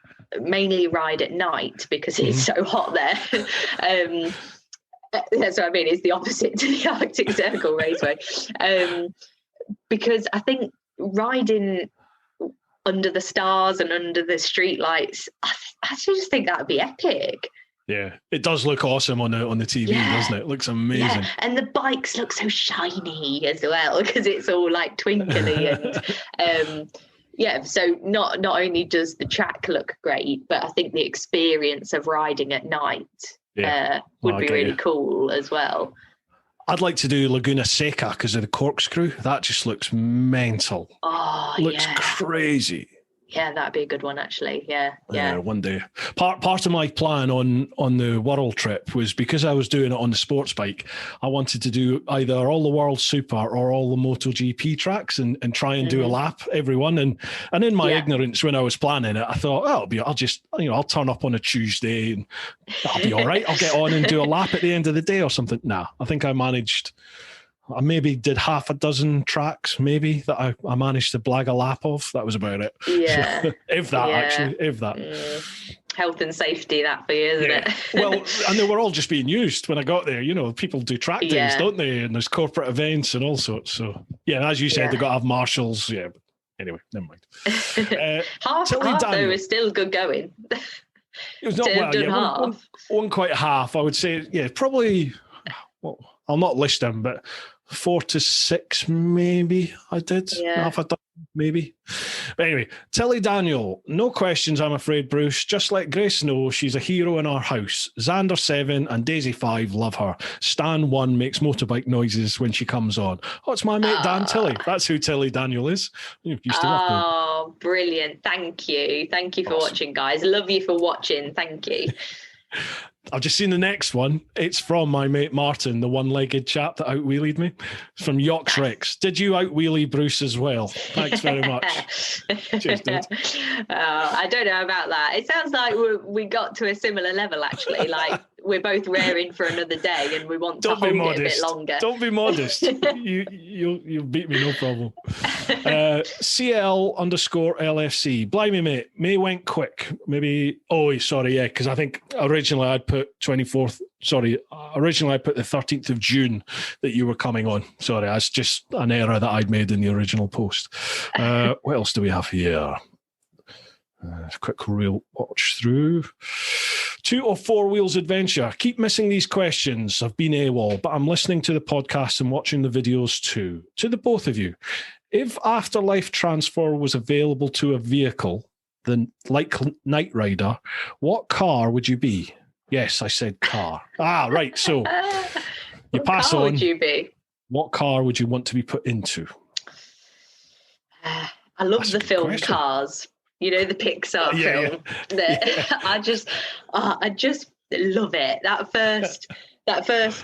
mainly ride at night, because it's so hot there. That's what I mean. It's the opposite to the Arctic Circle Raceway. Because I think riding under the stars and under the street lights, I just think that would be epic. Yeah, it does look awesome on the TV, doesn't it? It looks amazing. Yeah. And the bikes look so shiny as well, because it's all like twinkly and so not only does the track look great, but I think the experience of riding at night would be really cool as well. I'd like to do Laguna Seca because of the corkscrew. That just looks mental. Oh, looks crazy. Yeah, that'd be a good one, actually. Yeah. One day. Part of my plan on the world trip was, because I was doing it on the sports bike, I wanted to do either all the World Super or all the MotoGP tracks and try and do a lap every one. And in my ignorance when I was planning it, I thought, I'll turn up on a Tuesday and that'll be all right. I'll get on and do a lap at the end of the day or something. Nah, I think I maybe did half a dozen tracks, maybe, that I managed to blag a lap of. That was about it. Yeah. If that. Health and safety, that for you, isn't it? Well, and they were all just being used when I got there. People do track days, don't they? And there's corporate events and all sorts. So, as you said, they've got to have marshals. Yeah. But anyway, never mind. Half though is still good going. It was not one quite half, I would say. Yeah, probably. Well, I'll not list them, but 4 to 6 maybe I did. Half a dozen maybe. But anyway, Tilly Daniel, no questions, I'm afraid, Bruce. Just let Grace know she's a hero in our house. Xander 7 and Daisy 5 love her. Stan 1 makes motorbike noises when she comes on. Oh, it's my mate Dan Tilly. That's who Tilly Daniel is. You used to work with. Oh, brilliant. Thank you for watching, guys. Love you for watching. Thank you. I've just seen the next one. It's from my mate Martin, the one-legged chap that out-wheelied me. It's from Yox Rex. Did you out-wheelie Bruce as well? Thanks very much. Cheers, dude. I don't know about that. It sounds like we got to a similar level, actually. Like, we're both raring for another day and we want to hold it a bit longer. Don't be modest. You'll beat me, no problem. CL_LFC. Blimey, mate. May went quick. Maybe, sorry, yeah, because I think originally I'd put 24th. Sorry, originally I put the 13th of June that you were coming on. Sorry, that's just an error that I'd made in the original post. What else do we have here? Quick real watch through. 2 or 4 Wheels Adventure. Keep missing these questions. I've been AWOL, but I'm listening to the podcast and watching the videos too. To the both of you, if Afterlife Transfer was available to a vehicle, then like Knight Rider, what car would you be? Yes, I said car. Right. So you pass on. What car would you be? What car would you want to be put into? I love the film question. Cars. You know, the Pixar film. Yeah. I just love it. That first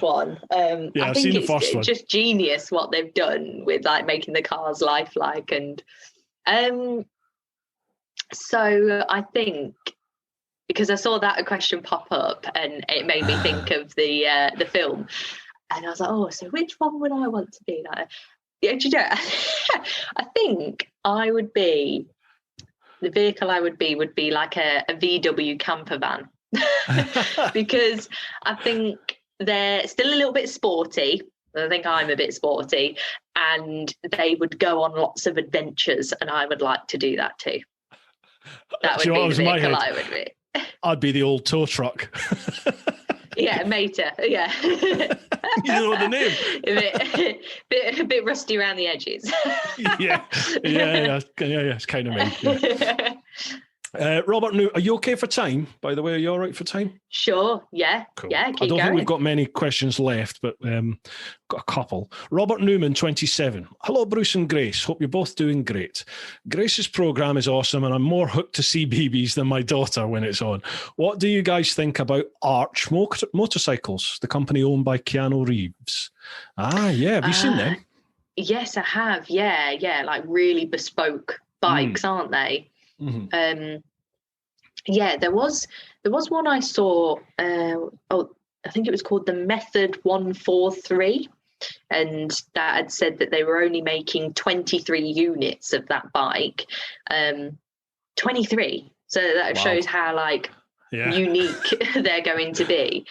one. I I've think seen the it's first one. Just genius what they've done with like making the cars lifelike. And so I think, because I saw that question pop up and it made me think of the film, and I was like, so which one would I want to be? Like, do you know, I think I would be. The vehicle I would be like a VW camper van because I think they're still a little bit sporty. I think I'm a bit sporty, and they would go on lots of adventures, and I would like to do that too. That would be the vehicle I would be. I'd be the old tow truck. Yeah, Mater. Yeah. You know the name. a bit rusty around the edges. Yeah. It's kind of me. Yeah. Robert, are you okay for time? By the way, are you all right for time? Sure. Yeah. Cool. Yeah. I don't think we've got many questions left, but got a couple. Robert Newman, 27. Hello, Bruce and Grace. Hope you're both doing great. Grace's program is awesome, and I'm more hooked to CBeebies than my daughter when it's on. What do you guys think about Arch Motorcycles, the company owned by Keanu Reeves? Have you seen them? Yes, I have. Yeah, like really bespoke bikes, aren't they? Mm-hmm. There was one I saw. I think it was called the Method 143, and that had said that they were only making 23 units of that bike. 23. So that shows how unique they're going to be.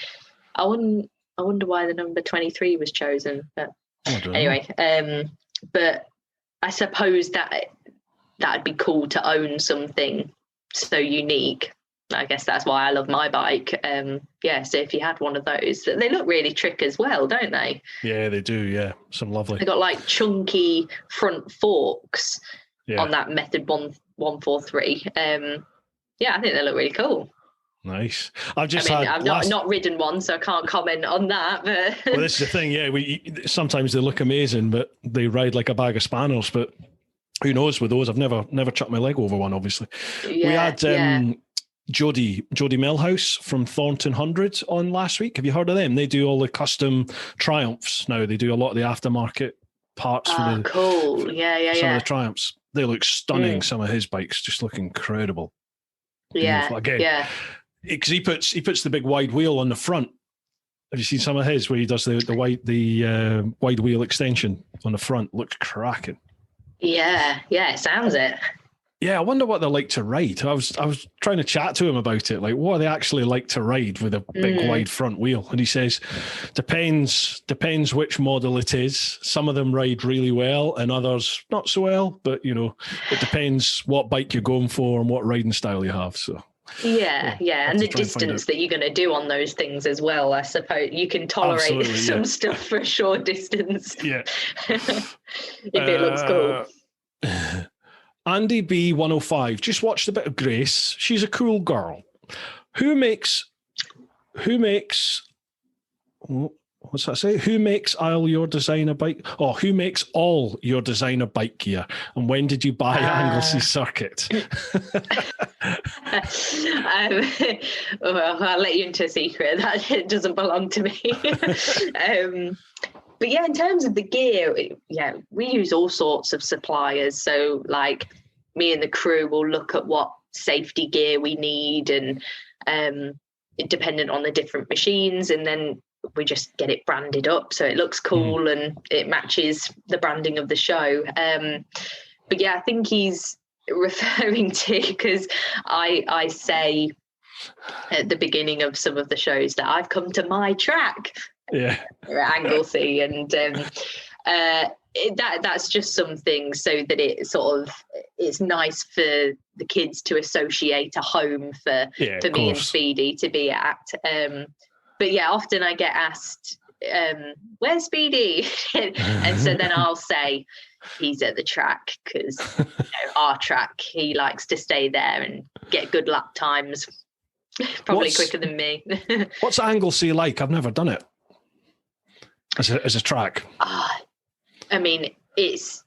I wonder why the number 23 was chosen, but anyway. But I suppose that'd be cool to own something so unique. I guess that's why I love my bike. So if you had one of those, they look really trick as well, don't they? Yeah, they do. Yeah, some lovely. They got like chunky front forks on that Method 143. I think they look really cool. Nice. I've not ridden one, so I can't comment on that. But well, this is the thing. Yeah, sometimes they look amazing, but they ride like a bag of spanners. But who knows with those? I've never chucked my leg over one, obviously. We had Jody Millhouse from Thornton 100 on last week. Have you heard of them? They do all the custom Triumphs now. They do a lot of the aftermarket parts for the cool. Some of the Triumphs. They look stunning. Some of his bikes just look incredible. Beautiful. Again, because he puts the big wide wheel on the front. Have you seen some of his where he does the wide wheel extension on the front? Looks cracking. Yeah, it sounds it. Yeah, I wonder what they're like to ride. I was trying to chat to him about it. Like, what are they actually like to ride with a big wide front wheel? And he says, depends which model it is. Some of them ride really well and others not so well. But, it depends what bike you're going for and what riding style you have. So yeah. And the distance that you're going to do on those things as well. I suppose you can tolerate some stuff for a short distance. Yeah. If it looks cool. Andy B 105 just watched a bit of Grace. She's a cool girl. Who makes what's that say? Who makes all your designer bike? Oh, who makes all your designer bike gear? And when did you buy Anglesey Circuit? Well, I'll let you into a secret that doesn't belong to me. But yeah, in terms of the gear, we use all sorts of suppliers. So like me and the crew will look at what safety gear we need, and dependent on the different machines, and then we just get it branded up so it looks cool and it matches the branding of the show. But yeah, I think he's referring to, because I say at the beginning of some of the shows that I've come to my track. Yeah, Anglesey, and that's just something so that it's nice for the kids to associate a home for me and Speedy to be at. But yeah, often I get asked, where's Speedy? And so then I'll say he's at the track, because our track, he likes to stay there and get good lap times, probably quicker than me. What's Anglesey like? I've never done it as a track. I mean, it's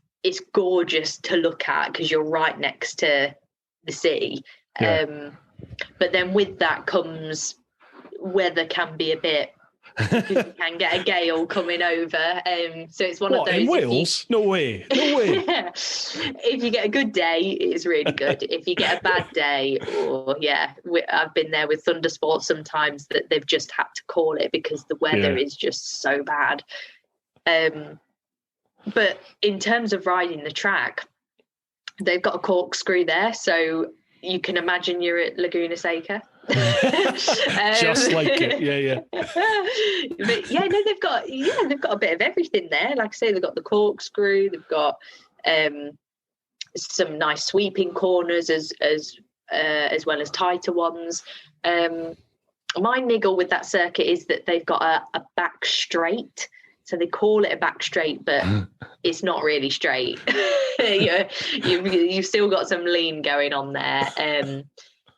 gorgeous to look at because you're right next to the sea. But then with that comes weather can be a bit, you can get a gale coming over. So it's one of those. In Wales? No way. If you get a good day, it's really good. If you get a bad day, I've been there with Thundersport sometimes that they've just had to call it because the weather is just so bad. But in terms of riding the track, they've got a corkscrew there, so you can imagine you're at Laguna Seca. Just like it, But yeah, no, they've got a bit of everything there. Like I say, they've got the corkscrew, they've got some nice sweeping corners as well as tighter ones. My niggle with that circuit is that they've got a back straight. So they call it a back straight, but it's not really straight. You've still got some lean going on there.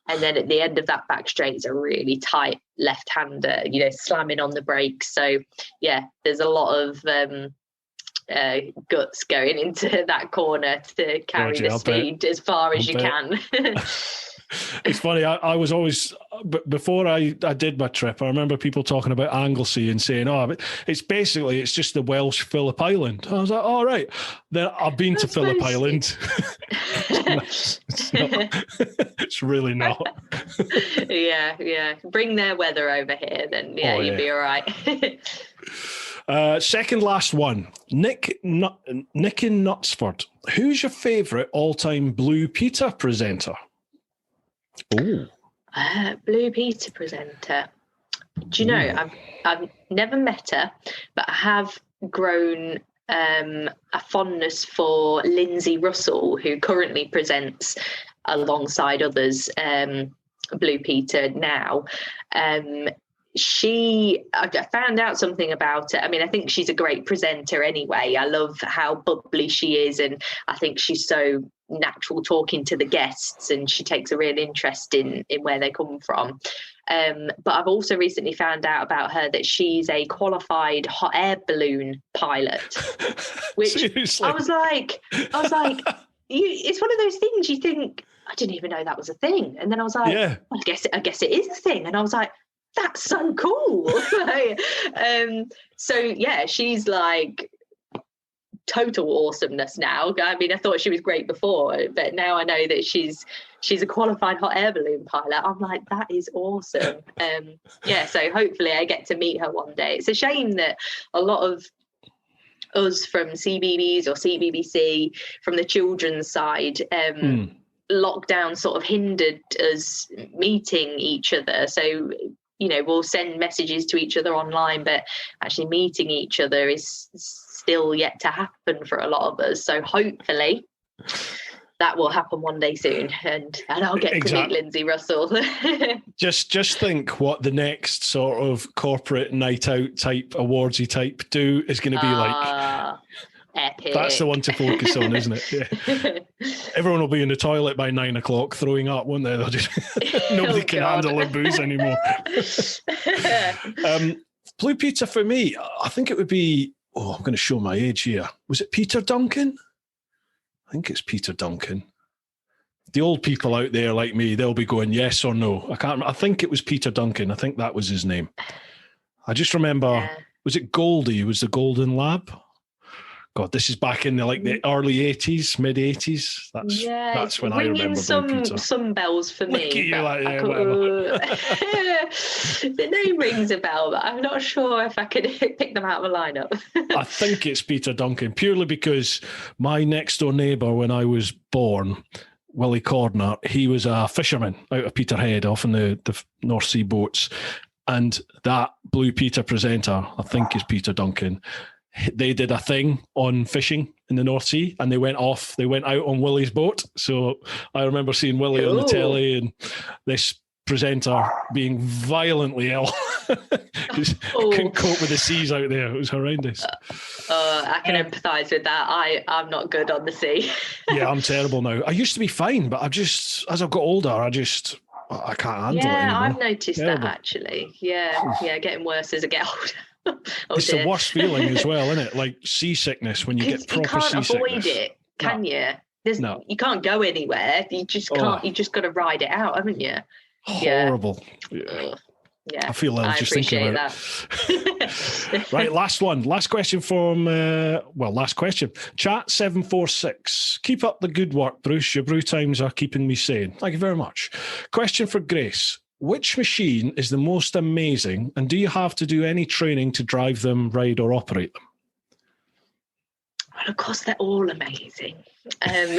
And then at the end of that back straight is a really tight left-hander, slamming on the brakes. So, yeah, there's a lot of guts going into that corner to carry the speed as far as you can. It's funny, I was always, before I did my trip, I remember people talking about Anglesey and saying, it's just the Welsh Phillip Island. I was like, all right. Then I've been to Phillip Island. It's really not. Yeah. Bring their weather over here, then you'd be all right. Second last one. Nick in Knutsford. Who's your favourite all-time Blue Peter presenter? Oh, Blue Peter presenter. Do you know, I've never met her, but I have grown a fondness for Lindsay Russell, who currently presents alongside others Blue Peter now. I found out something about it. I mean, I think she's a great presenter anyway. I love how bubbly she is, and I think she's so natural talking to the guests, and she takes a real interest in where they come from. But I've also recently found out about her that she's a qualified hot air balloon pilot, which Seriously? I was like, it's one of those things you think, I didn't even know that was a thing. And then I was like, well, I guess it is a thing. And I was like, that's so cool. So yeah, she's like total awesomeness now. I mean, I thought she was great before, but now I know that she's a qualified hot air balloon pilot. I'm like, that is awesome. So hopefully I get to meet her one day. It's a shame that a lot of us from CBeebies or CBBC, from the children's side, lockdown sort of hindered us meeting each other. So we'll send messages to each other online, but actually meeting each other is still yet to happen for a lot of us. So hopefully that will happen one day soon, and I'll get to meet Lindsay Russell. Just think what the next sort of corporate night out type awardsy type do is going to be like. Epic. That's the one to focus on, isn't it? Yeah. Everyone will be in the toilet by 9 o'clock throwing up, won't they? They'll just nobody can handle their booze anymore. Blue Peter for me, I think it would be, I'm going to show my age here. Was it Peter Duncan? I think it's Peter Duncan. The old people out there like me, they'll be going yes or no. I think it was Peter Duncan. I think that was his name. I just remember, was it Goldie? Was the Golden Lab? God, this is back in the early 80s, mid 80s. That's when I remember Blue Peter. Some bells for me. Look at you, the name rings a bell, but I'm not sure if I could pick them out of a lineup. I think it's Peter Duncan, purely because my next door neighbour when I was born, Willie Cordner, he was a fisherman out of Peterhead, off in the North Sea boats. And that Blue Peter presenter, I think is Peter Duncan. They did a thing on fishing in the North Sea, and they went out on Willie's boat. So I remember seeing Willie on the telly, and this presenter being violently ill. Couldn't cope with the seas out there. It was horrendous. I can empathise with that. I'm not good on the sea. Yeah, I'm terrible now. I used to be fine, but as I've got older, I can't handle it anymore. Yeah, I've noticed that actually. Yeah, getting worse as I get older. It's the worst feeling as well, isn't it? Like seasickness, when you get proper seasickness. You can't avoid it, can you? You can't go anywhere. You just can't. You just got to ride it out, haven't you? Horrible. Yeah, I feel I just thinking about it. Right, last question from last question. Chat 746. Keep up the good work, Bruce. Your brew times are keeping me sane. Thank you very much. Question for Grace. Which machine is the most amazing, and do you have to do any training to drive them, ride, or operate them? Well, of course, they're all amazing. But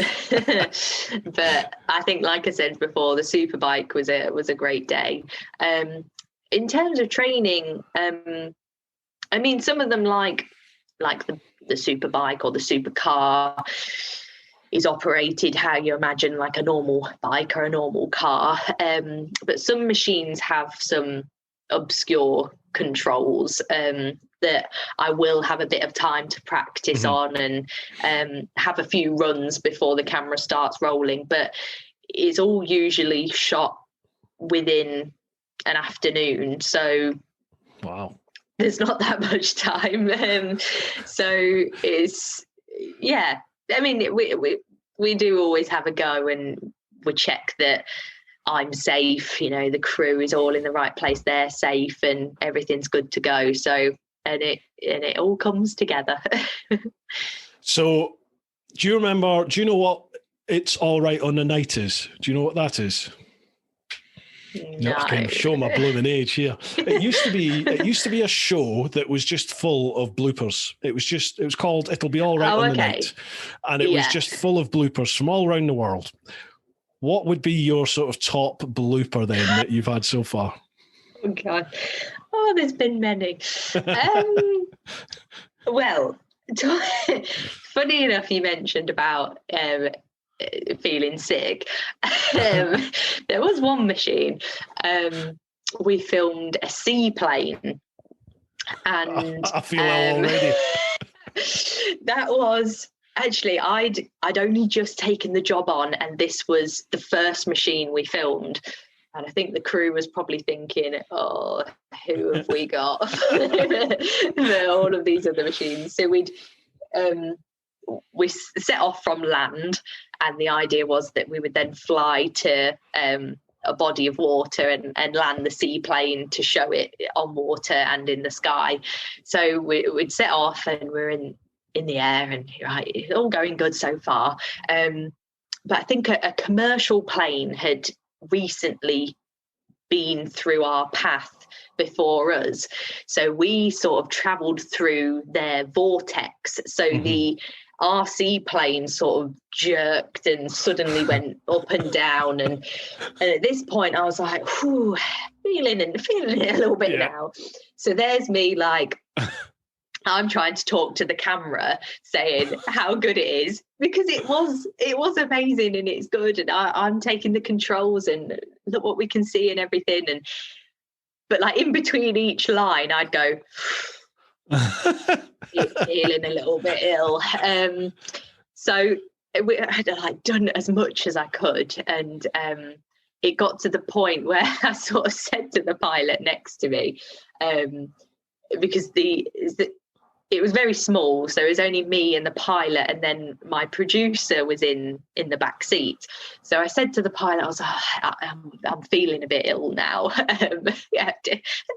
I think, like I said before, the Superbike was a great day. In terms of training, I mean, some of them like the Superbike or the supercar is operated how you imagine like a normal bike or a normal car. But some machines have some obscure controls that I will have a bit of time to practice on and have a few runs before the camera starts rolling. But it's all usually shot within an afternoon. So wow, there's not that much time. So it's, yeah. I mean, we do always have a go, and we check that I'm safe. You know, the crew is all in the right place. They're safe, and everything's good to go. So, and it all comes together. So, do you know what It's All Right on the Night is? Do you know what that is? No. I can show my blooming age here. It used to be a show that was just full of bloopers. It was called It'll Be All Right on the Night. And it was just full of bloopers from all around the world. What would be your sort of top blooper then that you've had so far? Oh God. Oh, there's been many. Well, funny enough, you mentioned about feeling sick. There was one machine. We filmed a seaplane, and I feel already. That was actually I'd only just taken the job on, and this was the first machine we filmed. And I think the crew was probably thinking, "Oh, who have we got for all of these other machines?" So we set off from land, and the idea was that we would then fly to a body of water and land the seaplane to show it on water and in the sky. So we'd set off, and we're in the air, and right, it's all going good so far. But I think a commercial plane had recently been through our path before us. So we sort of travelled through their vortex. So the RC plane sort of jerked and suddenly went up and down. And at this point I was like, whew, feeling it a little bit now. So there's me like, I'm trying to talk to the camera saying how good it is, because it was amazing and it's good, and I'm taking the controls and look what we can see and everything. But like in between each line I'd go feeling a little bit ill. So I had like done as much as I could, and it got to the point where I sort of said to the pilot next to me, because it was very small, so it was only me and the pilot, and then my producer was in the back seat. So I said to the pilot, I was like, I'm feeling a bit ill now. Are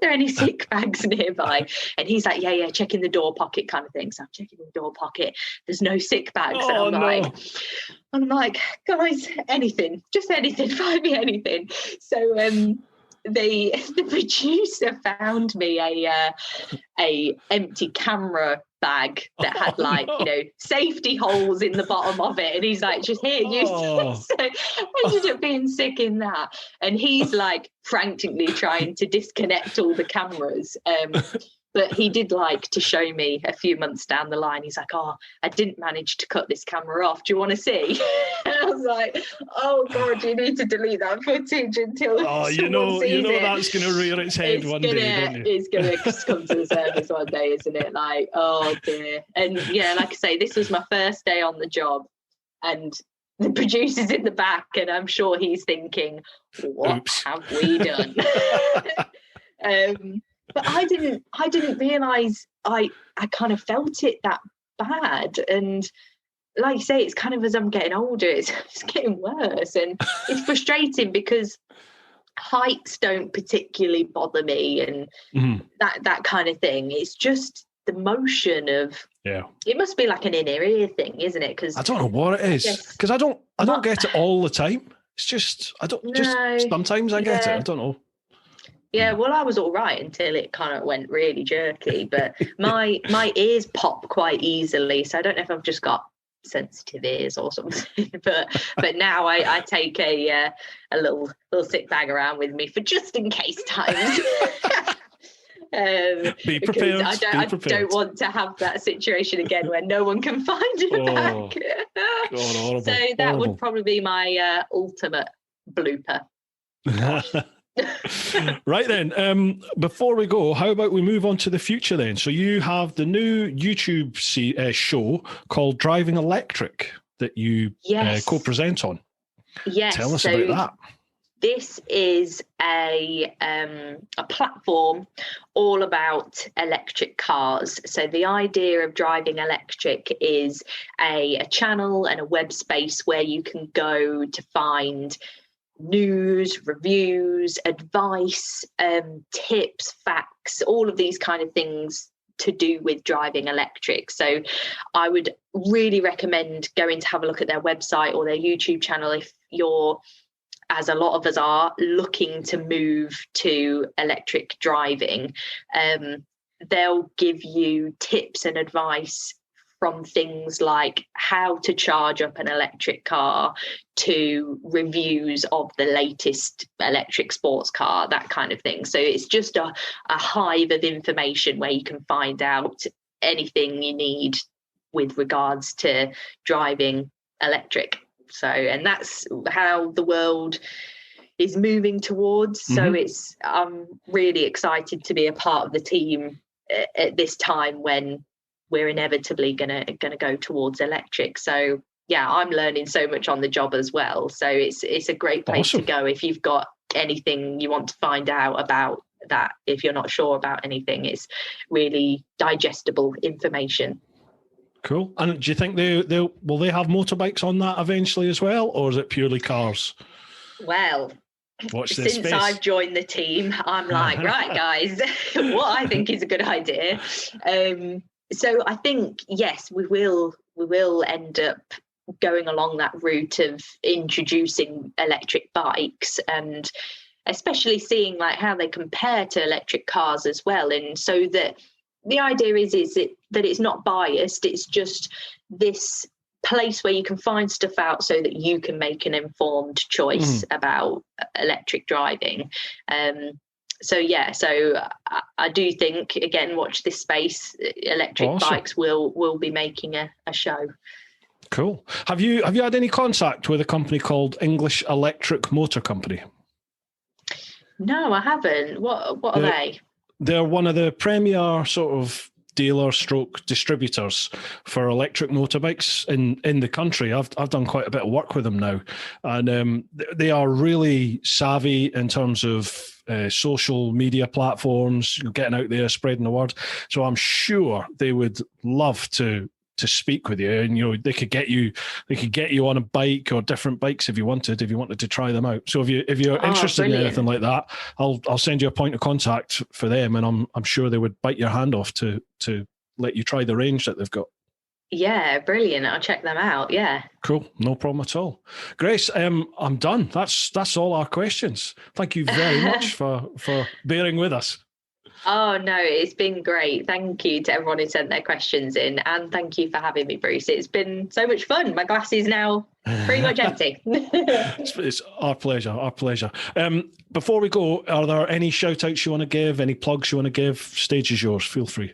there any sick bags nearby? And he's like, yeah, check in the door pocket kind of thing. So I'm checking the door pocket. There's no sick bags. Oh, and I'm like, guys, anything, just anything, find me anything. So the producer found me a empty camera bag that had safety holes in the bottom of it, and he's like, just here, use this. So I ended up being sick in that, and he's like frantically trying to disconnect all the cameras. But he did like to show me a few months down the line. He's like, oh, I didn't manage to cut this camera off. Do you want to see? And I was like, oh, God, you need to delete that footage until someone sees it. That's going to rear its head one day, don't you? It's going to come to the surface one day, isn't it? Like, oh, dear. And, yeah, like I say, this was my first day on the job. And the producer's in the back, and I'm sure he's thinking, what have we done? But I didn't realise I kind of felt it that bad. And like you say, it's kind of as I'm getting older, it's getting worse. And it's frustrating because heights don't particularly bother me and that kind of thing. It's just the motion of it must be like an inner ear thing, isn't it? Because I don't know what it is, because I don't get it all the time. It's just sometimes I get it. I don't know. Yeah, well, I was all right until it kind of went really jerky, but my ears pop quite easily, so I don't know if I've just got sensitive ears or something. But now I take a little sick bag around with me for just in case times. Be prepared. I don't want to have that situation again where no one can find a bag. God, horrible, so that would probably be my ultimate blooper. Right then, before we go, how about we move on to the future then? So you have the new YouTube show called Driving Electric that you co-present on. Yes. Tell us about that. This is a platform all about electric cars. So the idea of Driving Electric is a channel and a web space where you can go to find news, reviews, advice, tips, facts, all of these kind of things to do with driving electric. So I would really recommend going to have a look at their website or their YouTube channel if you're, as a lot of us are, looking to move to electric driving. They'll give you tips and advice from things like how to charge up an electric car to reviews of the latest electric sports car, that kind of thing. So it's just a hive of information where you can find out anything you need with regards to driving electric. So, and that's how the world is moving towards. So I'm really excited to be a part of the team at this time when we're inevitably gonna go towards electric. So yeah, I'm learning so much on the job as well. So it's a great place to go if you've got anything you want to find out about that. If you're not sure about anything, it's really digestible information. Cool. And do you think will they have motorbikes on that eventually as well, or is it purely cars? Well, since I've joined the team, I'm like, right, guys, what I think is a good idea. So I think, yes, we will end up going along that route of introducing electric bikes, and especially seeing like how they compare to electric cars as well. And so that the idea is that it's not biased. It's just this place where you can find stuff out so that you can make an informed choice about electric driving. So I do think, again, watch this space. Electric bikes will be making a show. Cool. Have you had any contact with a company called English Electric Motor Company? No, I haven't. What are they? They're one of the premier sort of dealer stroke distributors for electric motorbikes in the country. I've done quite a bit of work with them now, and they are really savvy in terms of social media platforms, getting out there, spreading the word. So I'm sure they would love to speak with you, and they could get you on a bike or different bikes if you wanted to try them out. So if you're interested brilliant. in anything like that, I'll send you a point of contact for them, and I'm sure they would bite your hand off to let you try the range that they've got. Yeah, brilliant. I'll check them out. Yeah. Cool. No problem at all. Grace, I'm done. That's all our questions. Thank you very much for bearing with us. Oh, no, it's been great. Thank you to everyone who sent their questions in. And thank you for having me, Bruce. It's been so much fun. My glass is now pretty much empty. It's our pleasure. Our pleasure. Before we go, are there any shout outs you want to give? Any plugs you want to give? Stage is yours. Feel free.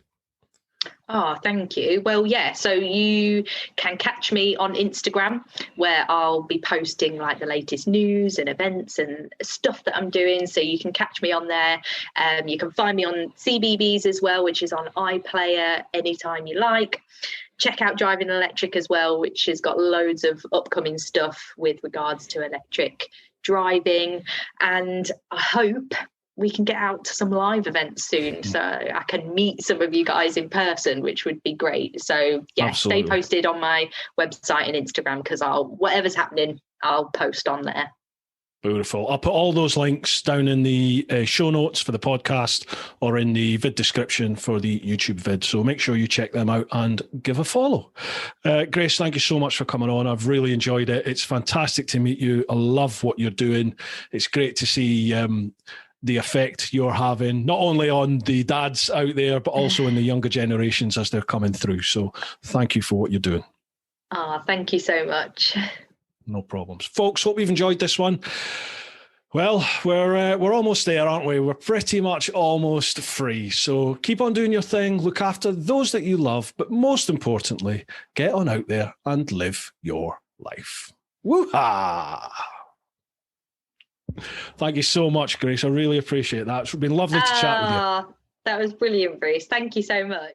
Oh, thank you. Well, yeah, so you can catch me on Instagram, where I'll be posting like the latest news and events and stuff that I'm doing. So you can catch me on there. You can find me on CBeebies as well, which is on iPlayer anytime you like. Check out Driving Electric as well, which has got loads of upcoming stuff with regards to electric driving. And I hope we can get out to some live events soon, so I can meet some of you guys in person, which would be great. So yeah, Absolutely. Stay posted on my website and Instagram, because whatever's happening, I'll post on there. Beautiful. I'll put all those links down in the show notes for the podcast or in the vid description for the YouTube vid. So make sure you check them out and give a follow. Grace, thank you so much for coming on. I've really enjoyed it. It's fantastic to meet you. I love what you're doing. It's great to see the effect you're having, not only on the dads out there, but also in the younger generations as they're coming through. So thank you for what you're doing. Thank you so much. No problems. Folks, hope you've enjoyed this one. Well, we're almost there, aren't we? We're pretty much almost free. So keep on doing your thing, look after those that you love, but most importantly, get on out there and live your life. Woo-ha! Thank you so much, Grace. I really appreciate that. It's been lovely to chat with you. That was brilliant, Bruce. Thank you so much.